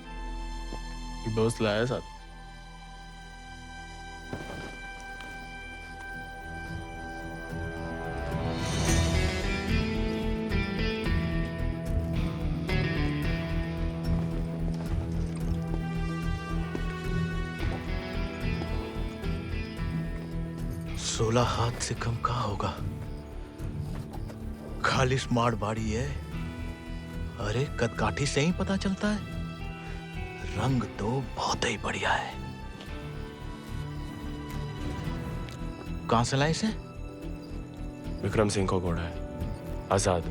एक दोस्त लाया है साथ। सोलह हाथ से कम कहाँ होगा? खाली स्मार्ट बाड़ी है। अरे कदकाठी से ही पता चलता है, रंग तो बहुत ही बढ़िया है। कहां से लाए इसे? विक्रम सिंह को घोड़ा है, आजाद।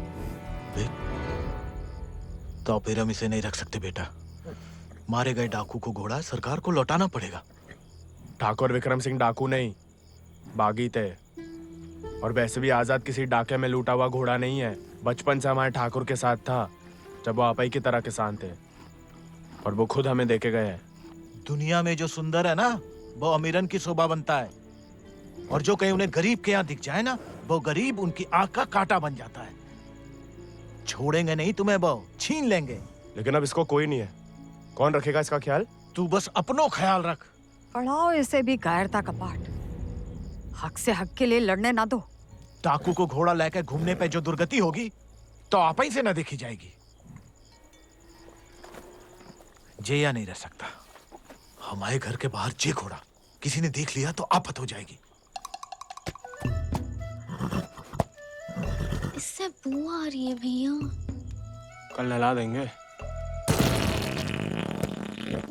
तो फिर हम इसे नहीं रख सकते बेटा। मारे गए डाकू को घोड़ा सरकार को लौटाना पड़ेगा। ठाकुर विक्रम सिंह डाकू नहीं, बागी थे। और वैसे भी आजाद किसी डाके में लूटा हुआ घोड़ा नहीं है। बचपन से हमारे ठाकुर के साथ था, जब वो आपई की तरह किसान थे, और वो खुद हमें देके गए हैं। दुनिया में जो सुंदर है ना, वो अमीरन की शोभा बनता है, और जो कहीं उन्हें गरीब के यहाँ दिख जाए ना, वो गरीब उनकी आंख का कांटा बन जाता है। छोड़ेंगे नहीं तुम्हें, वो छीन लेंगे। लेकिन अब इसको कोई नहीं है, कौन रखेगा इसका ख्याल? तू बस अपनो ख्याल रख। पढ़ाओ इसे भी कायरता का पाठ। हक से हक के लिए लड़ने ना दो। डाकू को घोड़ा लेकर घूमने पे जो दुर्गति होगी, तो आप ही से न देखी जाएगी। जेया नहीं रह सकता। हमारे घर के बाहर जे घोड़ा किसी ने देख लिया तो आफत हो जाएगी। इससे बू आ रही है भैया। कल नहला देंगे।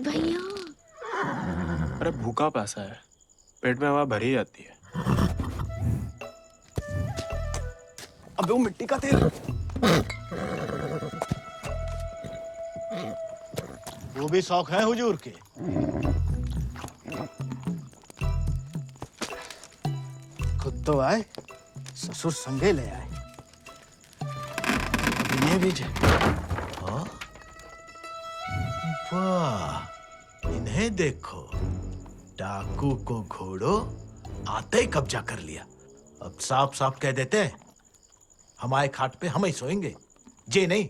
भैया अरे भूखा प्यासा है, पेट में हवा भरी जाती है। अबे वो मिट्टी का तेल। वो भी शौक है हुजूर के। खुद तो आए, ससुर संगे ले आए। इन्हें भी हाँ? वाह, इन्हें देखो, डाकू को घोड़ो आते ही कब्जा कर लिया। अब साफ साफ कह देते हैं, हमारे खाट पे हम ही सोएंगे, जे नहीं।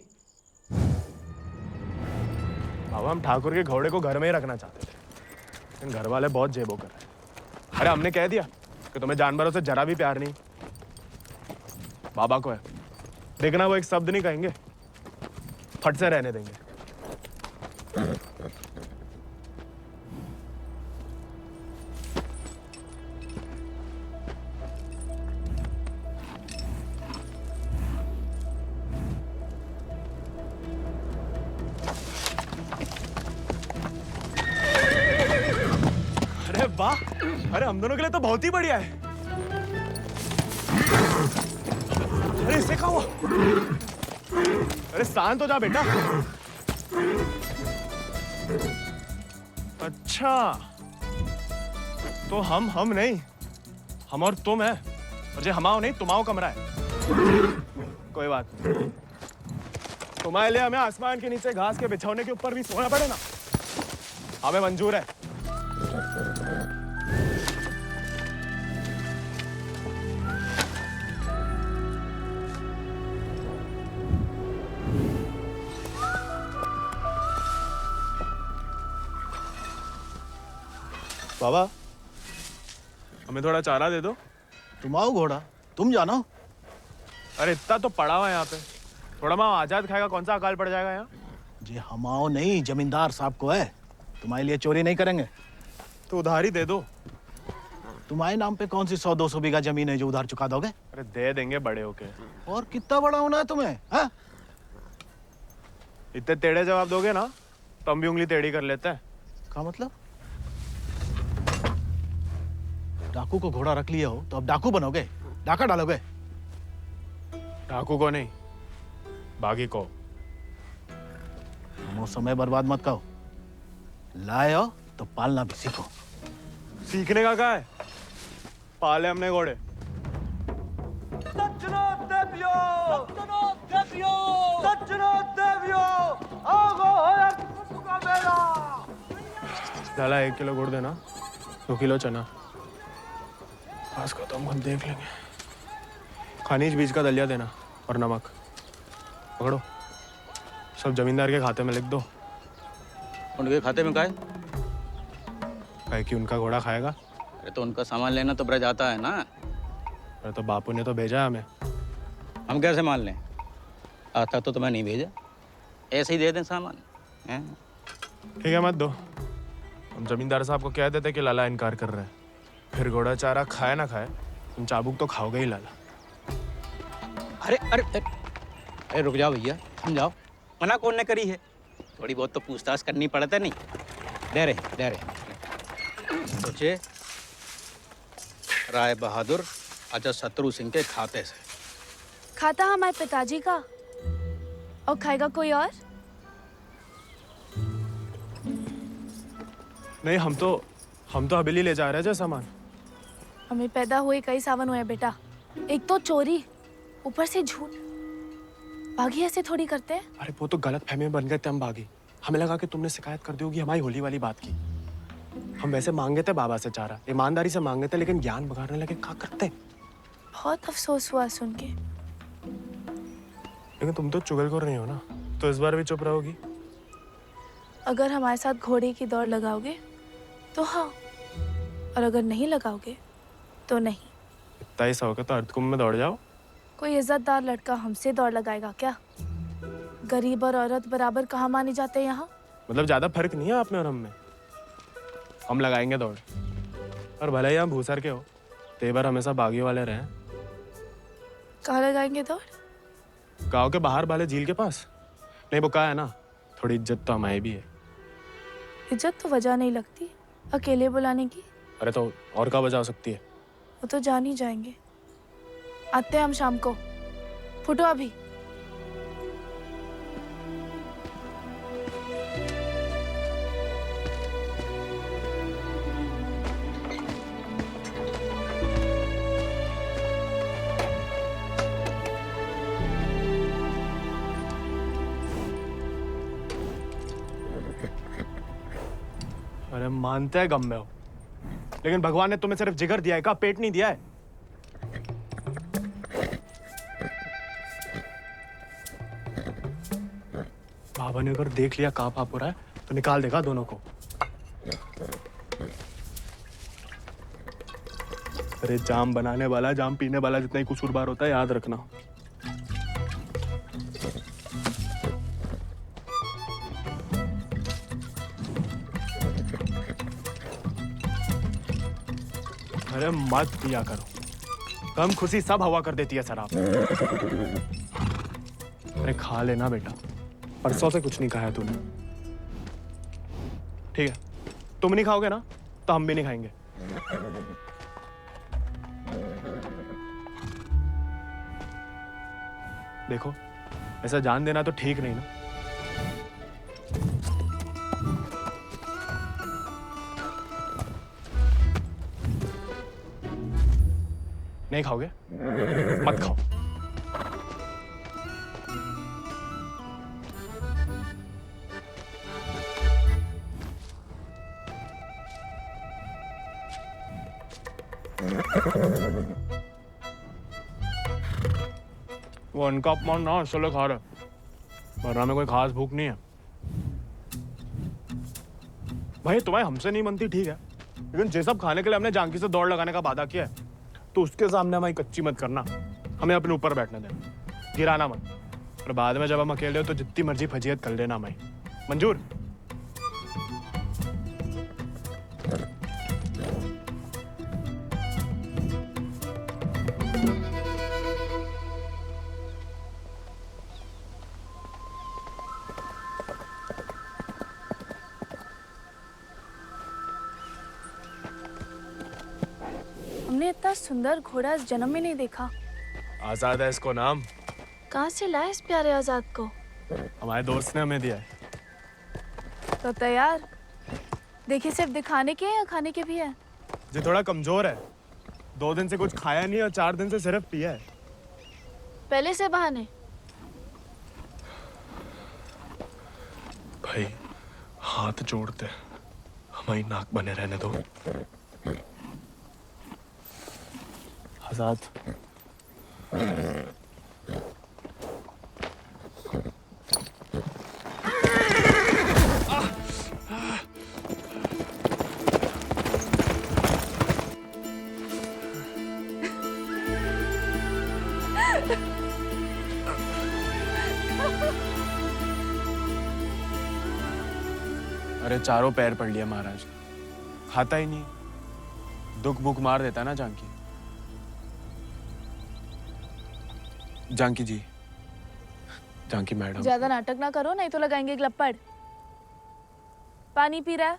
अब हम ठाकुर के घोड़े को घर में ही रखना चाहते थे, लेकिन घर वाले बहुत जेबो कर रहे हैं। अरे हमने कह दिया कि तुम्हें जानवरों से जरा भी प्यार नहीं। बाबा को है, देखना वो एक शब्द नहीं कहेंगे, फट से रहने देंगे। अरे वाह, अरे हम दोनों के लिए तो बहुत ही बढ़िया है। अरे इससे क्या हुआ? अरे शांत हो जा बेटा। अच्छा, तो हम नहीं, हम और तुम है, और ये हमाओ नहीं तुम्हाओ कमरा है। कोई बात नहीं, तुम्हारे लिए हमें आसमान के नीचे घास के बिछौने के ऊपर भी सोना पड़े ना, हमें मंजूर है। बाबा, हमें थोड़ा चारा दे दो। तुम आओ घोड़ा, तुम जानो। अरे इतना तो पड़ा हुआ है यहाँ पे, थोड़ा माँ आजाद खाएगा, कौन सा अकाल पड़ जाएगा यहाँ? जी हमाओ नहीं, जमींदार साहब को है, तुम्हारे लिए चोरी नहीं करेंगे। तो उधार ही दे दो। तुम्हारे नाम पे कौन सी 100-200 बीघा जमीन है जो उधार चुका दोगे? अरे दे देंगे बड़े होके। और कितना बड़ा होना है तुम्हें? हाँ? इतने टेढ़े जवाब दोगे ना तो हम भी उंगली टेढ़ी कर लेते हैं। क्या मतलब? डाकू को घोड़ा रख लिया हो तो अब डाकू बनोगे, डाका डालोगे? डाकू को नहीं, बागी को। वो समय बर्बाद मत करो, लाए हो तो पालना भी सीखो। सीखने का क्या है, पाले हमने घोड़े। डाला 1 किलो गुड़ देना, 2 किलो चना, आज का तो हम खुद देख लेंगे। खनिज बीज का दलिया देना और नमक। पकड़ो, सब जमींदार के खाते में लिख दो। उनके खाते में काय? है कि उनका घोड़ा खाएगा। अरे तो उनका सामान लेना तो ब्रज आता है ना। अरे तो बापू ने तो भेजा है हमें। हम कैसे मान लें? आज तक तो तुम्हें नहीं भेजा, ऐसे ही दे दें सामान। ठीक है मत दो, हम जमींदार साहब को कह देते कि लाला इनकार कर रहे हैं, फिर घोड़ा चारा खाए ना खाए तुम चाबुक तो खाओगे ही लाला। अरे अरे अरे रुक जाओ भैया, समझाओ, मना कौन ने करी है? थोड़ी बहुत तो पूछताछ करनी पड़ता नहीं। दे रहे सोचे राय बहादुर अजय शत्रु सिंह के खाते से। खाता हमारे पिताजी का और खाएगा कोई और? नहीं, हम तो हवेली ले जा रहे हैं सामान। हमें पैदा हुए कई सावन हुए बेटा, एक तो चोरी, ऊपर से झूठ। बागी ऐसे थोड़ी करते हैं। अरे वो तो गलत फहमी में बन गए थे हम बागी, हमें लगा कि तुमने शिकायत कर दी होगी हमारी होली वाली बात की। हम वैसे मांगे थे बाबा से चारा, ईमानदारी से मांगे थे, लेकिन ज्ञान बगाड़ने लगे, क्या करते? बहुत अफसोस हुआ सुन के। लेकिन तुम तो चुगलखोर नहीं हो ना, तो इस बार भी चुप रहोगी? अगर हमारे साथ घोड़े की दौड़ लगाओगे तो हाँ, और अगर नहीं लगाओगे तो नहीं। इतना ही सौ तो अर्धकुंभ में दौड़ जाओ। कोई इज्जतदार लड़का हमसे दौड़ लगाएगा क्या? गरीब और औरत बराबर कहाँ माने जाते हैं यहाँ? मतलब ज्यादा फर्क नहीं है आप में और हम में। हम लगाएंगे दौड़, और भले ही हम भूसर के हो, तेवर हमेशा बागी वाले रहे। कहाँ लगाएंगे दौड़? गांव के बाहर वाले झील के पास। नहीं वो कहा है ना, थोड़ी इज्जत तो हमारी भी है। इज्जत तो वजह नहीं लगती अकेले बुलाने की। अरे तो और क्या वजह हो सकती है? वो तो जान ही जाएंगे। आते हैं हम शाम को, फुटो अभी। अरे मानते हैं गम में हो, लेकिन भगवान ने तुम्हें सिर्फ जिगर दिया है, का पेट नहीं दिया है। बाबा ने अगर देख लिया कहाँ पाप हो रहा है तो निकाल देगा दोनों को। अरे जाम बनाने वाला जाम पीने वाला जितना ही कसूरवार होता है, याद रखना। अरे मत पिया करो, कम खुशी सब हवा कर देती है शराब। अरे खा लेना बेटा, परसों से कुछ नहीं खाया तूने। ठीक है, तुम नहीं खाओगे ना तो हम भी नहीं खाएंगे। देखो, ऐसा जान देना तो ठीक नहीं ना। नहीं खाओगे? मत खाओ। वो उनका अपमान ना इसलिए खा रहे, वरना में कोई खास भूख नहीं है। भाई तुम्हें हमसे नहीं बनती ठीक है, लेकिन जे सब खाने के लिए हमने जानकी से दौड़ लगाने का वादा किया है, तो उसके सामने हमारी कच्ची मत करना। हमें अपने ऊपर बैठने देना, गिराना मत। और बाद में जब हम अकेले हो तो जितनी मर्जी फजीयत कर लेना हमारी। मंजूर? हमने इतना सुंदर घोड़ा इस जन्म में नहीं देखा। आजाद है इसको नाम। कहाँ से लाए इस प्यारे आजाद को? हमारे दोस्त ने हमें दिया है। तो तैयार। देखिए, सिर्फ दिखाने के हैं या खाने के भी हैं? जो थोड़ा कमजोर है, 2 दिन से कुछ खाया नहीं और 4 दिन से सिर्फ पिया है। पहले से बहाने। भाई हाथ जोड़ते, हमारी नाक बने रहने दो। आजाद, अरे चारों पैर पड़ लिया महाराज, खाता ही नहीं, दुख भूख मार देता ना जानकी। जानकी जी, जानकी मैडम। ज्यादा नाटक ना करो, नहीं तो लगाएंगे ग्लप्पड़। पानी पी रहा है?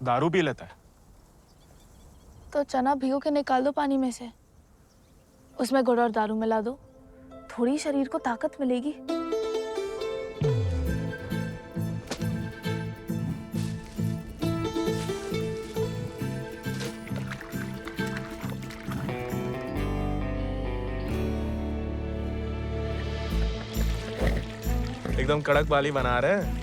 दारू पी लेता है। तो चना भिगो के निकाल दो पानी में से, उसमें गुड़ और दारू मिला दो, थोड़ी शरीर को ताकत मिलेगी। एकदम कड़क वाली बना रहे हैं।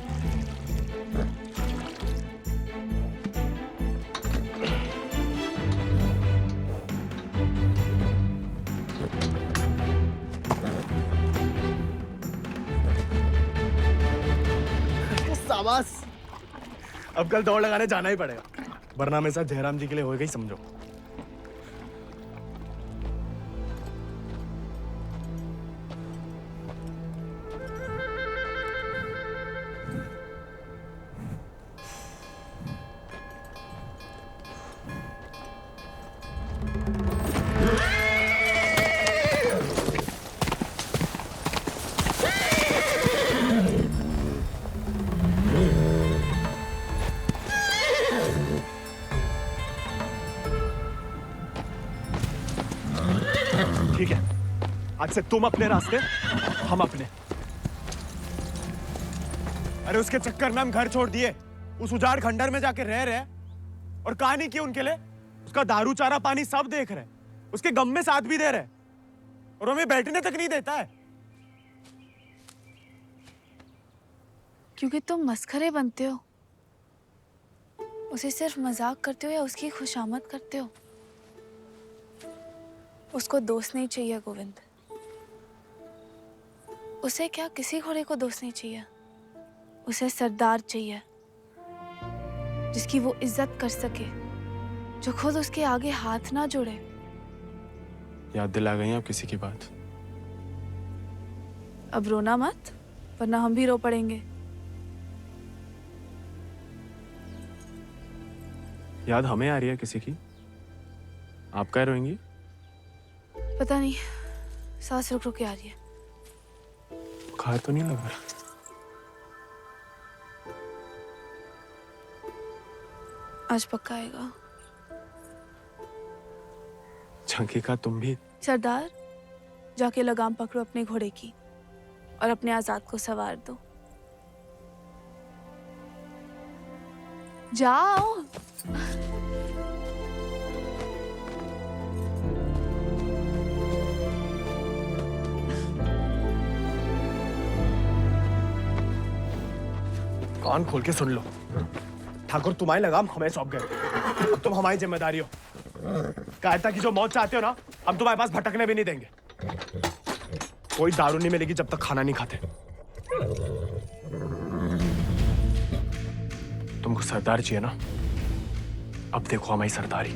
शाबाश, अब कल दौड़ लगाने जाना ही पड़ेगा, वरना मेरे साथ जयराम जी के लिए हो गई समझो। ठीक है, आज से तुम अपने रास्ते, हम अपने। अरे उसके चक्कर में हम घर छोड़ दिए, उस उजाड़ खंडर में जाके रह रहे, और कहानी की उनके लिए उसका दारू चारा पानी सब देख रहे, उसके गम में साथ भी दे रहे, और हमें बैठने तक नहीं देता है। क्योंकि तुम मस्खरे बनते हो, उसे सिर्फ मजाक करते हो या उसकी खुशामद करते हो। उसको दोस्त नहीं चाहिए गोविंद, उसे क्या किसी घोड़े को दोस्त नहीं चाहिए, उसे सरदार चाहिए जिसकी वो इज्जत कर सके, जो खुद उसके आगे हाथ ना जोड़े, याद दिला गई आप किसी की बात। अब रोना मत, वरना हम भी रो पड़ेंगे। याद हमें आ रही है किसी की? आप क्या रोएंगी? पता नहीं, सांस रुक रुक के आ रही है। बुखार तो नहीं लग रहा? आज पक्का आएगा। झंकी का तुम भी? सरदार, जाके लगाम पकड़ो अपने घोड़े की और अपने आजाद को सवार दो। जाओ। कान खोल के सुन लो, ठाकुर तुम्हारी लगाम हमें सौंप गए, अब तुम हमारी जिम्मेदारी हो। कायरता की जो मौत चाहते हो ना, हम तुम्हारे पास भटकने भी नहीं देंगे। कोई दारू नहीं मिलेगी जब तक खाना नहीं खाते। तुमको सरदार चाहिए ना, अब देखो हमारी सरदारी।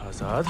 आजाद,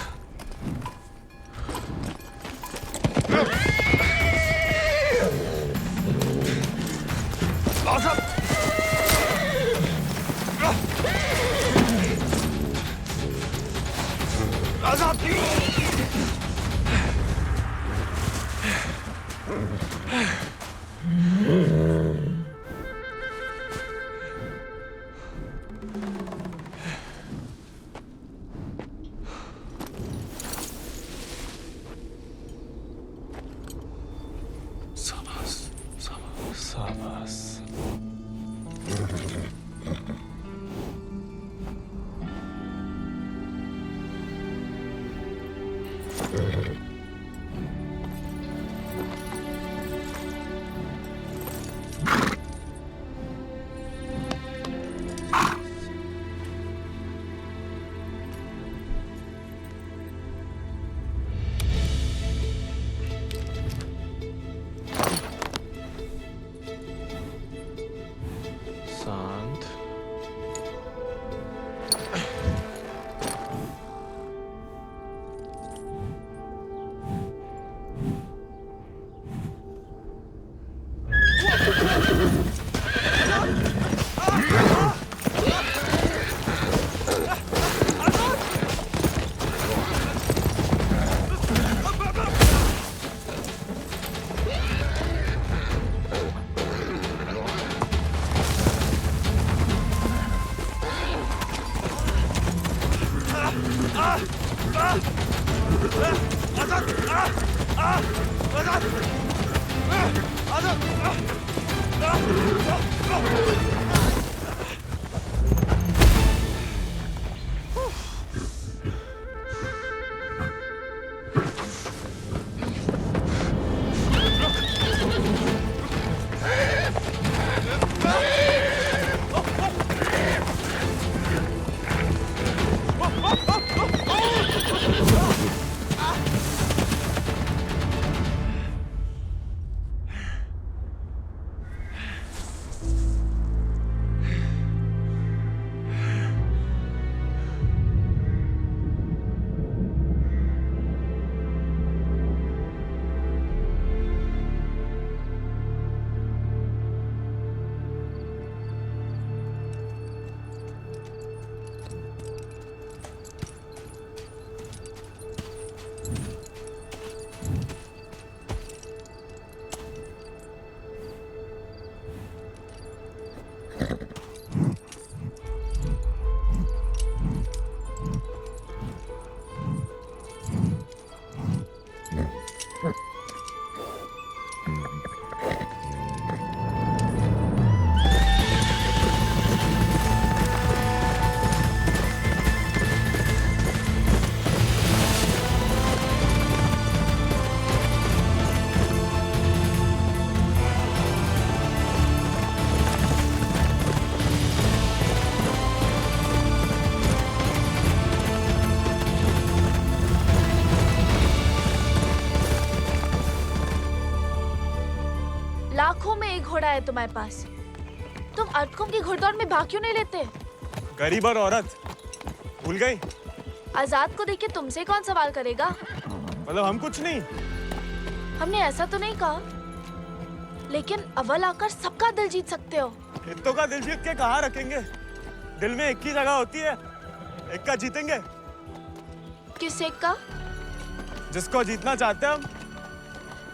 शांत। अर्धकुंभ में एक घोड़ा है तुम्हारे पास, तुम अर्धकुंभ की घुड़दौड़ में भाग क्यों नहीं लेते? गरीब और औरत भूल गई? आजाद को देख के तुमसे कौन सवाल करेगा? मतलब हम कुछ नहीं। हमने ऐसा तो नहीं कहा, लेकिन अव्वल आकर सबका दिल जीत सकते हो। इत्तों का दिल जीत के कहाँ रखेंगे? दिल में एक ही जगह होती है, एक का जीतेंगे। किस एक का? जिसको जीतना चाहते हैं हम।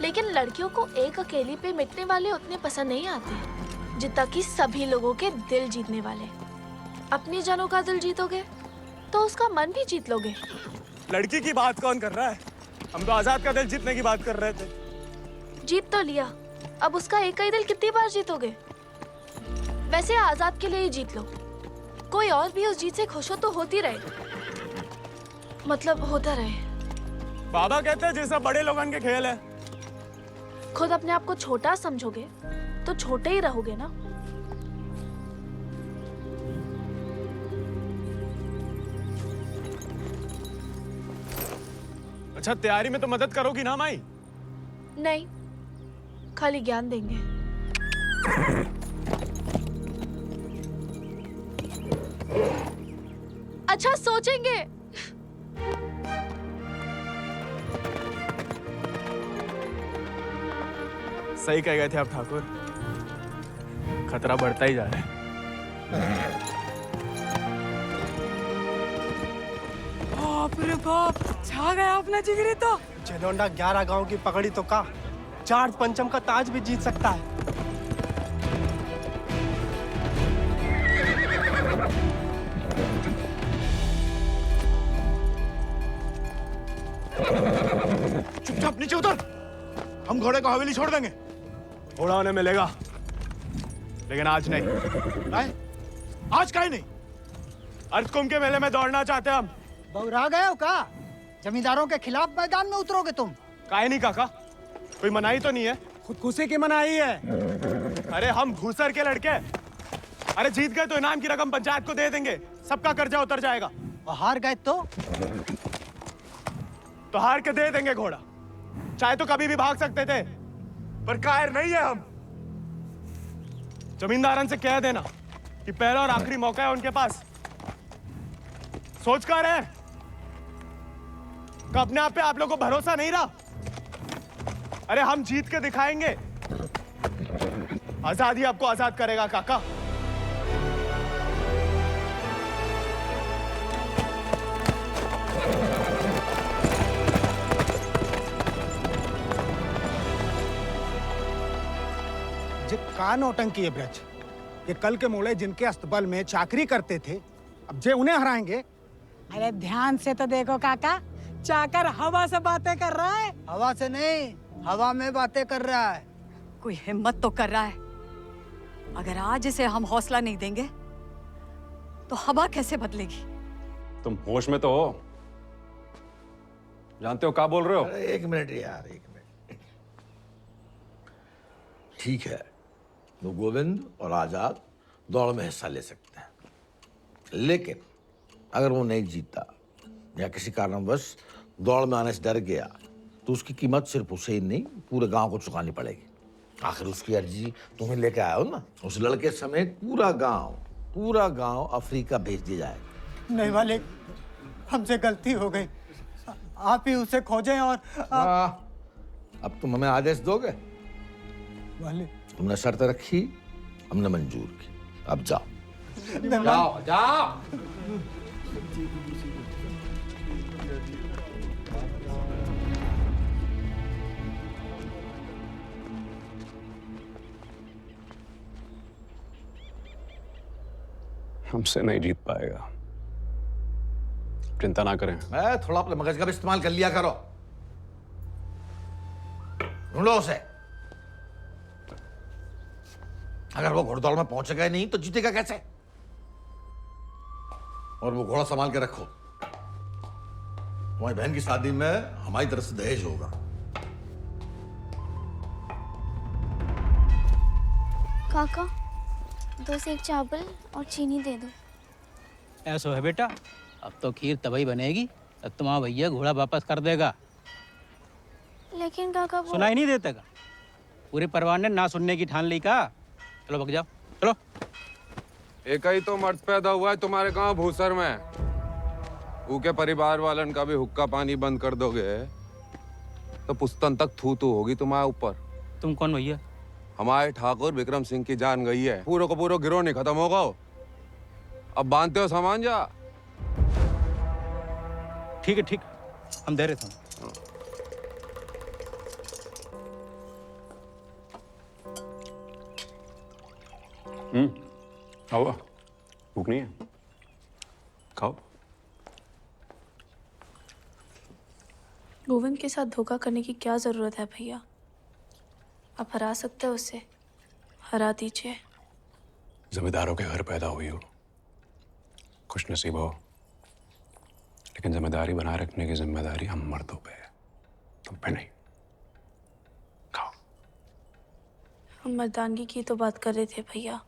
लेकिन लड़कियों को एक अकेली पे मिटने वाले उतने पसंद नहीं आते जितना कि सभी लोगों के दिल जीतने वाले। अपनी जनों का दिल जीतोगे तो उसका मन भी जीत लोगे। लड़की की बात कौन कर रहा है? हम तो आजाद का दिल जीतने की बात कर रहे थे। जीत तो लिया, अब उसका एक का ही दिल कितनी बार जीतोगे? वैसे आजाद के लिए ही जीत लो, कोई और भी उस जीत से खुश हो तो होती रहे, मतलब होता रहे। बाबा कहते हैं जैसा बड़े लोगन के खेल है। खुद अपने आप को छोटा समझोगे तो छोटे ही रहोगे ना। अच्छा, तैयारी में तो मदद करोगी ना माई? नहीं, खाली ज्ञान देंगे। अच्छा, सोचेंगे। सही कह गए थे आप ठाकुर, खतरा बढ़ता ही जा रहा है। बाप रे बाप, छा गया अपना जिगरी तो। जेलोंडा 11 गांव की पकड़ी तो का 4 पंचम का ताज भी जीत सकता है। चुपचाप नीचे उतर, हम घोड़े को हवेली छोड़ देंगे। घोड़ा उन्हें मिलेगा, लेकिन आज नहीं। आज काहे नहीं? अर्धकुंभ के मेले में दौड़ना चाहते हैं हम। बौरा गए हो का? जमींदारों के खिलाफ मैदान में उतरोगे तुम? काहे नहीं काका, कोई मनाही तो नहीं है? खुदकुशी की मनाही है। अरे हम भूसर के लड़के, अरे जीत गए तो इनाम की रकम पंचायत को दे देंगे, सबका कर्जा उतर जाएगा। और हार गए तो हार के दे देंगे घोड़ा, चाहे तो कभी भी भाग सकते थे, पर कायर नहीं है हम। जमींदारन से कह देना कि पहला और आखिरी मौका है उनके पास। सोच कर है कि अपने आप पे आप लोगों को भरोसा नहीं रहा? अरे हम जीत के दिखाएंगे, आजादी आपको आजाद करेगा काका। का नौटंकी है ब्रज, ये कल के मोड़े जिनके अस्तबल में चाकरी करते थे, अब जे उन्हें हराएंगे। अरे ध्यान से तो देखो काका, चाकर हवा से बातें कर रहा है। हवा से नहीं, हवा में बातें कर रहा है। कोई हिम्मत तो कर रहा है। अगर आज इसे हम हौसला नहीं देंगे तो हवा कैसे बदलेगी? तुम होश में तो हो? जानते हो क्या बोल रहे हो? अरे एक मिनट यार, एक मिनट। ठीक है, तो गोविंद और आजाद दौड़ में हिस्सा ले सकते हैं, लेकिन अगर वो नहीं जीता या किसी कारणवश दौड़ में आने से डर गया तो उसकी कीमत सिर्फ उसे ही नहीं पूरे गांव को चुकानी पड़ेगी। आखिर उसकी अर्जी तुम्हें लेके आया हो ना। उस लड़के समेत पूरा गांव अफ्रीका भेज दिया जाएगा। नहीं मालिक, हमसे गलती हो गई, आप ही उसे खोजें। और अब तुम हमें आदेश दोगे? मालिक, तुमने शर्त रखी, हमने मंजूर की, अब जाओ। जाओ जाओ। हमसे नहीं जीत पाएगा, चिंता ना करें। थोड़ा अपने मगज का भी इस्तेमाल कर लिया करो। ढूंढो उसे। अगर वो घोड़दौड़ में पहुंचेगा नहीं तो जीतेगा कैसे? और वो घोड़ा संभाल के रखो, तुम्हारी बहन की शादी में हमारी तरफ से दहेज होगा। काका, 2 सेक चावल और चीनी दे दो। ऐसा है बेटा, अब तो खीर तभी बनेगी तब तुम्हारा भैया घोड़ा वापस कर देगा। लेकिन काका वो... सुनाई नहीं देता का? पूरे परिवार ने ना सुनने की ठान ली का। चलो भग जाओ, चलो। एक ही तो मर्द पैदा हुआ है तुम्हारे गांव भूसर में। ऊके परिवार वालन का भी हुक्का पानी बंद कर दोगे तो पुस्तन तक थू थू होगी तुम्हारे ऊपर। तुम कौन भैया? हमारे ठाकुर विक्रम सिंह की जान गई है। पूरा को पूरा गिरोह नहीं खत्म होगा। अब बांधते हो सामान जा। ठीक है, ठीक, हम दे रहे थे। आओ, भूख नहीं है? खाओ। गोविंद के साथ धोखा करने की क्या जरूरत है भैया? आप हरा सकते हो उसे, हरा दीजिए। जमींदारों के घर पैदा हुई हो, खुश नसीब हो, लेकिन जिम्मेदारी बनाए रखने की जिम्मेदारी हम मर्दों पे है, तुम पे नहीं। खाओ। हम मर्दानगी की तो बात कर रहे थे भैया।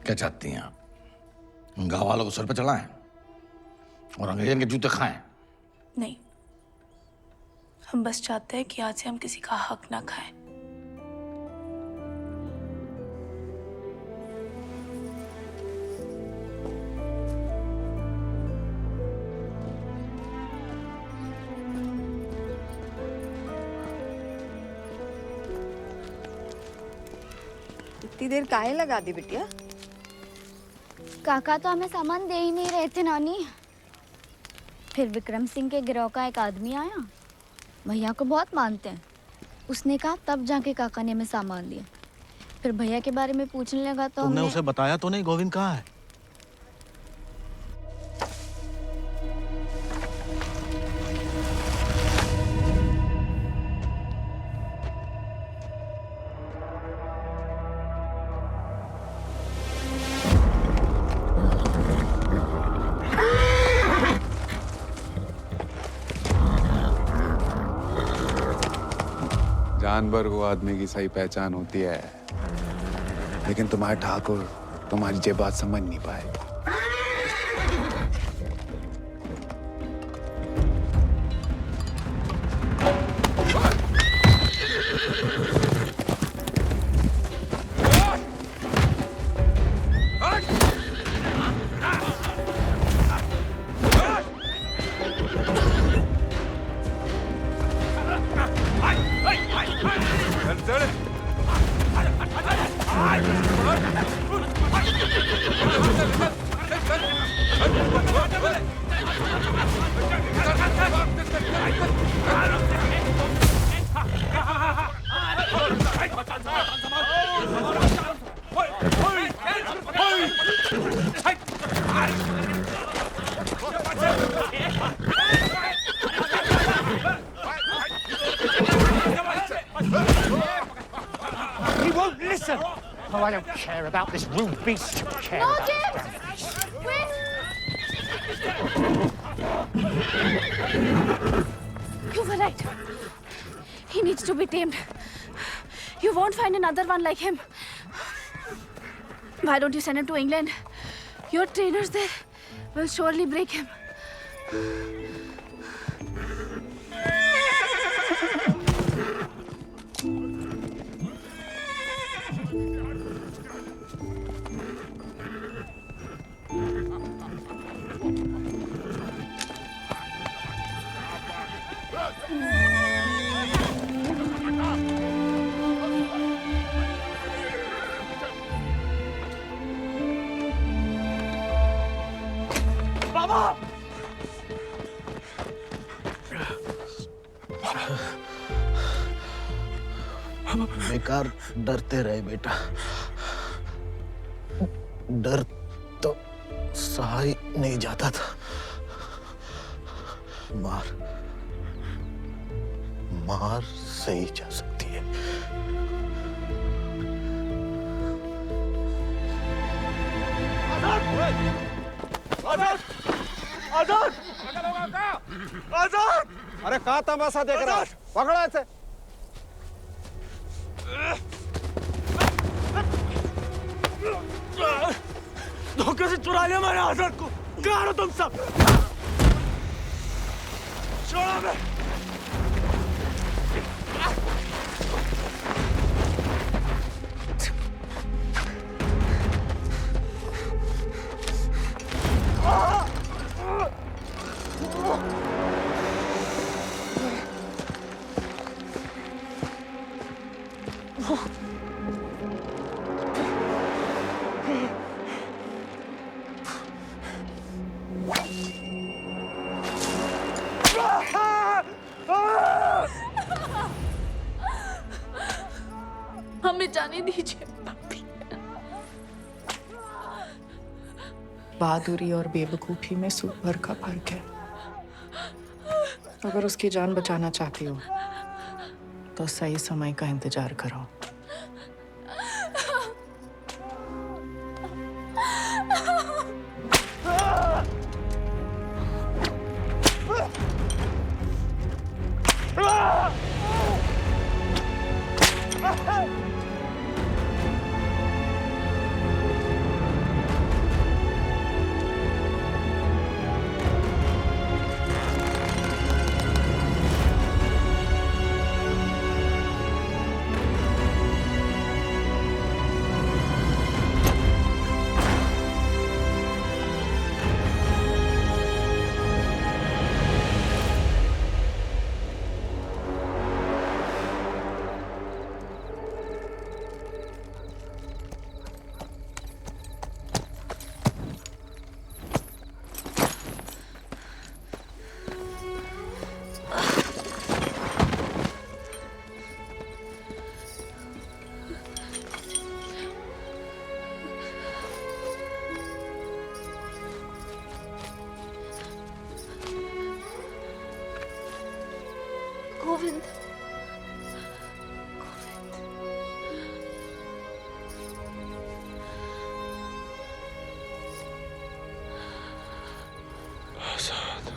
क्या चाहती हैं आप? गाँव वालों को सर पे चढ़ाएं और अंग्रेजन के जूते खाएं? नहीं, हम बस चाहते हैं कि आज से हम किसी का हक ना खाएं। इतनी देर काहे लगा दी बिटिया? काका तो हमें सामान दे ही नहीं रहे थे नानी। फिर विक्रम सिंह के गिरोह का एक आदमी आया, भैया को बहुत मानते हैं। उसने कहा तब जाके काका ने हमें सामान दिया। फिर भैया के बारे में पूछने लगा तो तुमने हमने उसे बताया तो नहीं गोविंद कहाँ है? जानवर को आदमी की सही पहचान होती है, लेकिन तुम्हारे ठाकुर तुम्हारी ये बात समझ नहीं पाए। He won't listen. Oh, I don't care about this rude beast. I care No, about James! Wait! You were right. He needs to be tamed. You won't find another one like him. Why don't you send him to England? Your trainers there will surely break him. Baba! बेकार डरते रहे बेटा। डर तो सहा ही नहीं जाता था। मार सही जा सकती है। आजाद! आजाद! आजाद! अरे कहाँ तमाशा देख रहा है? पकड़ो ऐसे। धोखे से चुरा लिया मैंने आजाद को। कहाँ हो तुम सब? छोड़ो बे। हमें जाने दीजिए। बहादुरी और बेवकूफ़ी में सूप भर का फर्क है। अगर उसकी जान बचाना चाहती हो तो सही समय का इंतजार करो। गोविंद, आजाद।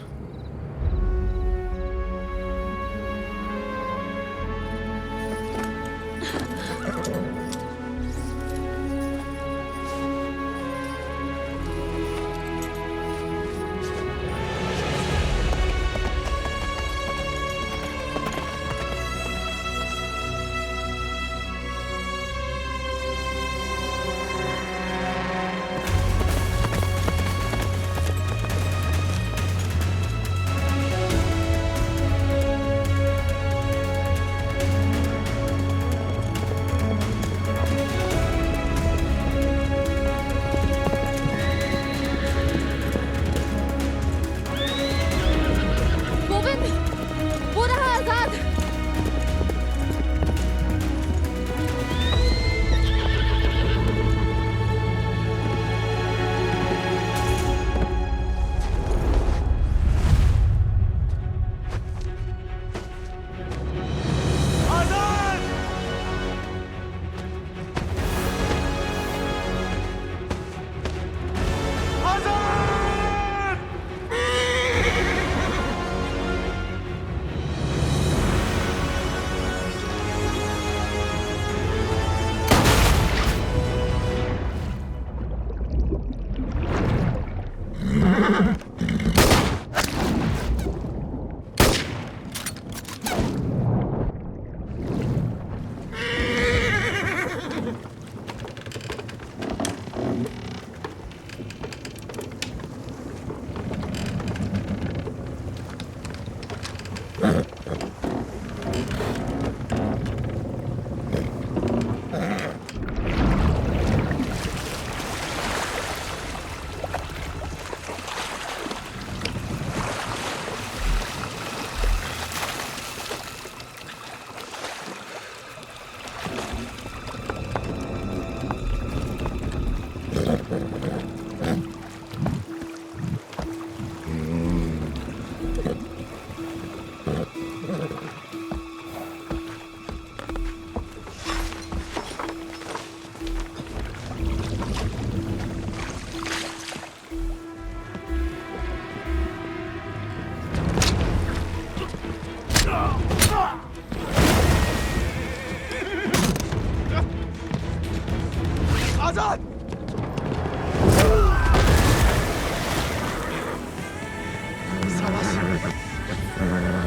वो रहा आजाद। आजाद! साला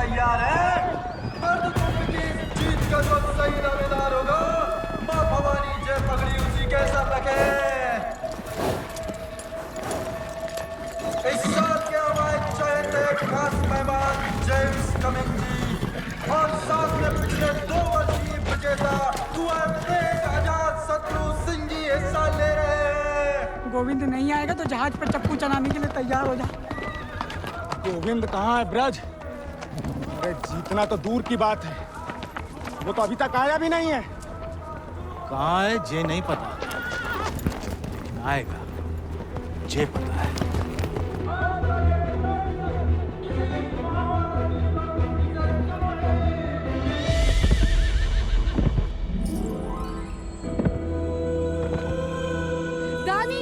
तैयार हैं? मर्द कुंभ की जीत का जो सही दावेदार होगा, माँ भवानी जय पगड़ी उसी के सर रखे। इस साल के हमारे चयनित एक खास मेहमान जेम्स कमिंग जी और साथ में पिछले 2 वर्ष की विजेता तेज आजाद शत्रु सिंह जी हिस्सा ले रहे हैं। गोविंद नहीं आएगा तो जहाज पर चप्पू चलाने के लिए तैयार हो जा। गोविंद कहाँ है ब्रज? अरे जीतना तो दूर की बात है, वो तो अभी तक आया भी नहीं है। कहाँ है जे नहीं पता, लेकिन आएगा जे पता है। दानी,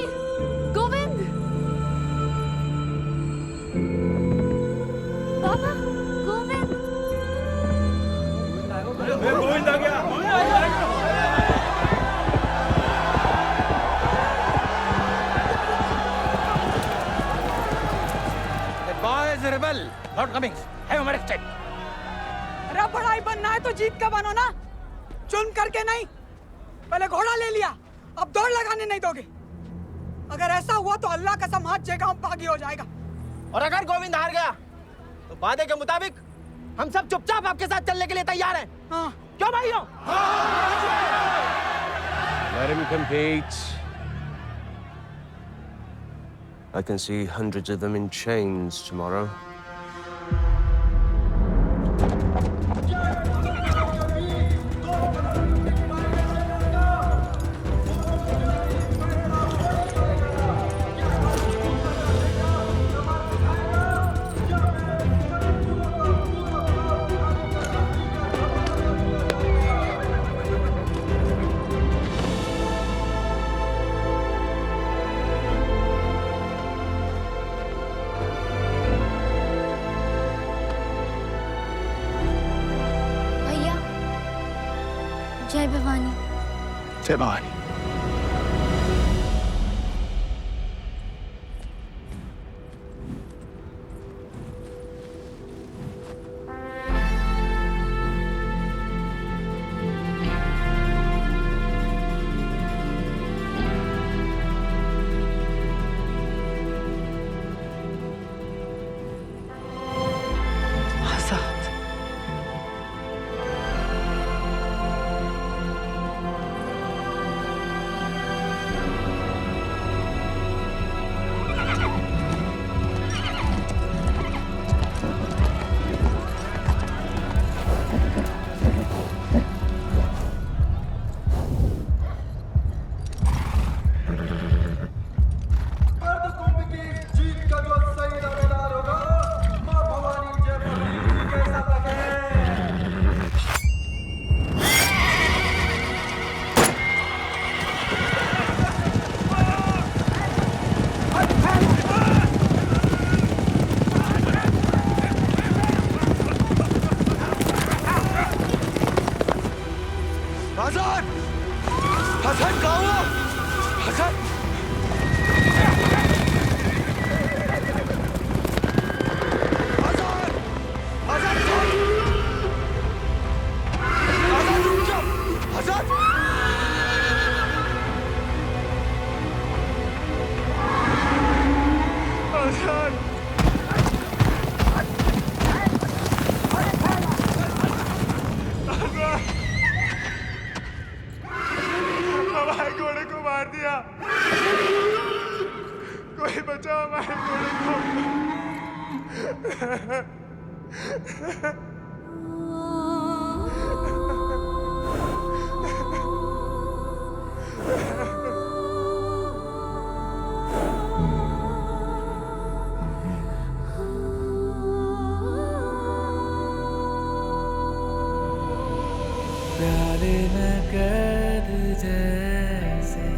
गोविंद, पापा, गोविंद। गोविंद आ गया। Rebel, Lord Cummings, have him arrested. अरे बड़ाई बनना है तो जीत का बनो ना, चुन करके नहीं। पहले घोड़ा ले लिया, अब दौड़ लगाने नहीं दोगे। अगर ऐसा हुआ तो अल्लाह कसम हाथ जगह बागी हो जाएगा। और अगर गोविंद हार गया तो वादे के मुताबिक हम सब चुपचाप आपके साथ चलने के लिए तैयार हैं। हाँ। क्यों भाइयों? Let him compete. I can see hundreds of them in chains tomorrow. जय भवानी। जय भवानी। प्याले में कैद जैसे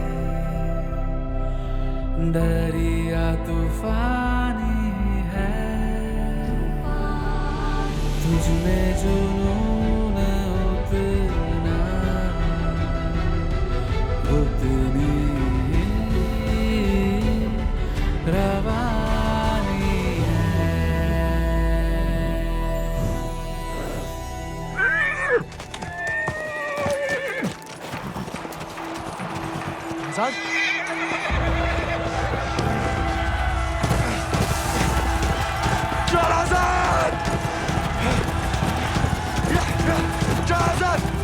दरिया तूफानी है, तुझ में जुनून उतना उतनी रवानी है। आजाद चल आजाद चल आजाद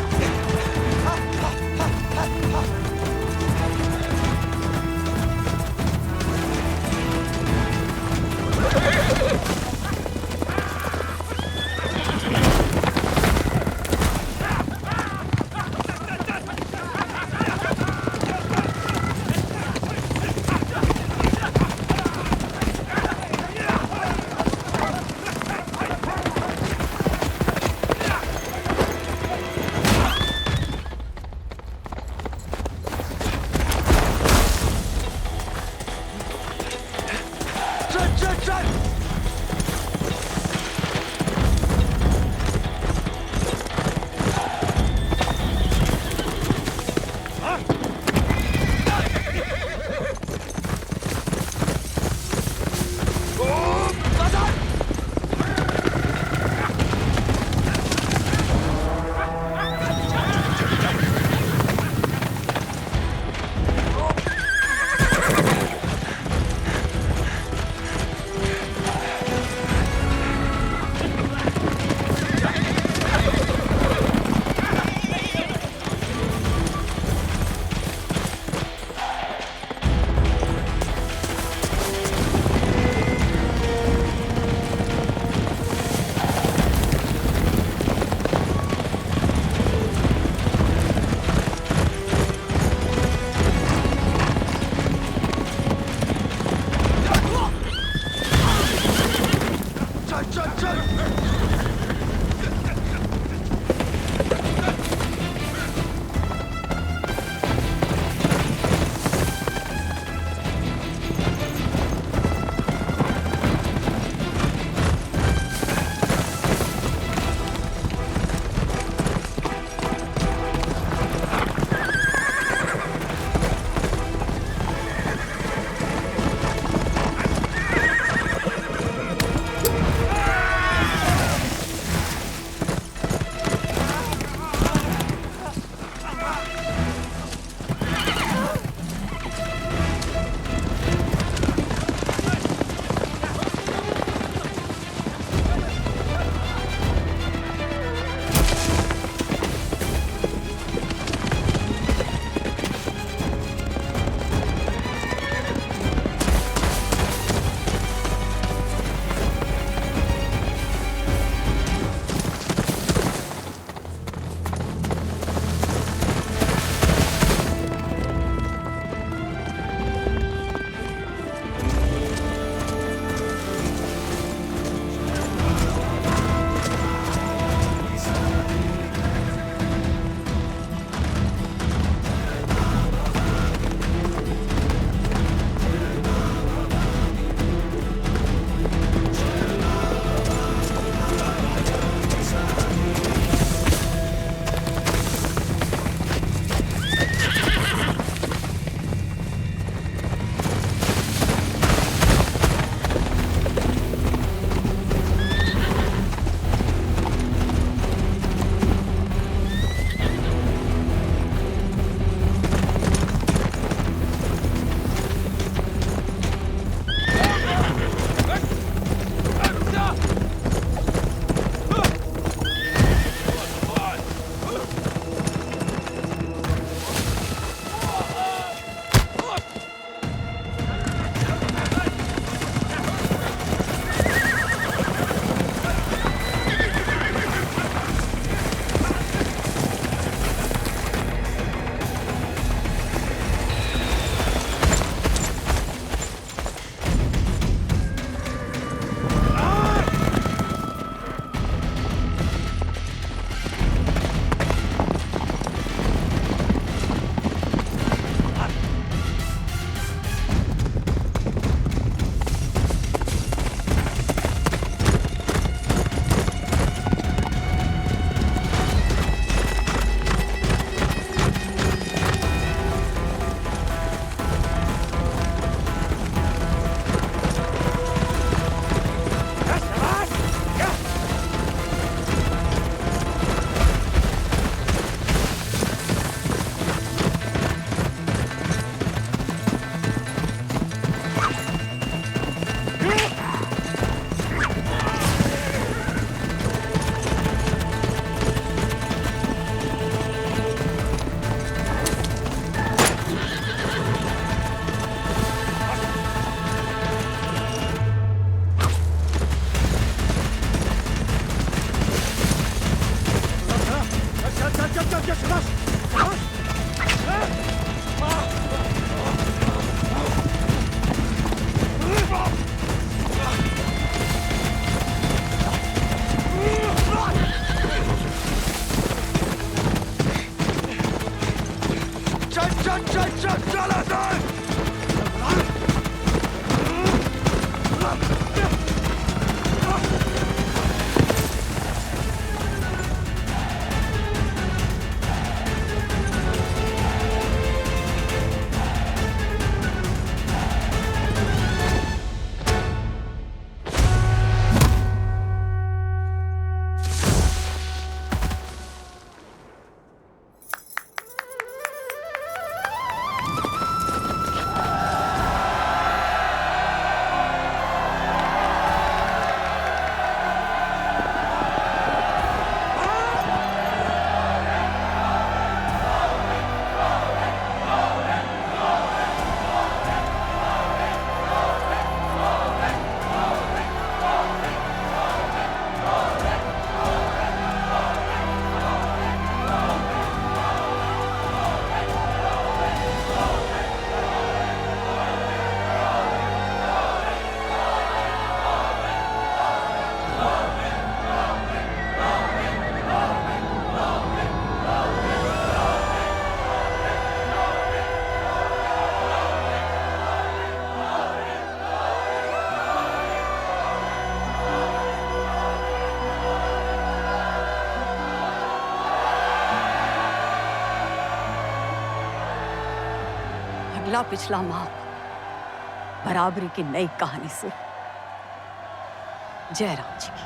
अगला पिछला माप बराबरी की नई कहानी शुरू। जय राम जी की।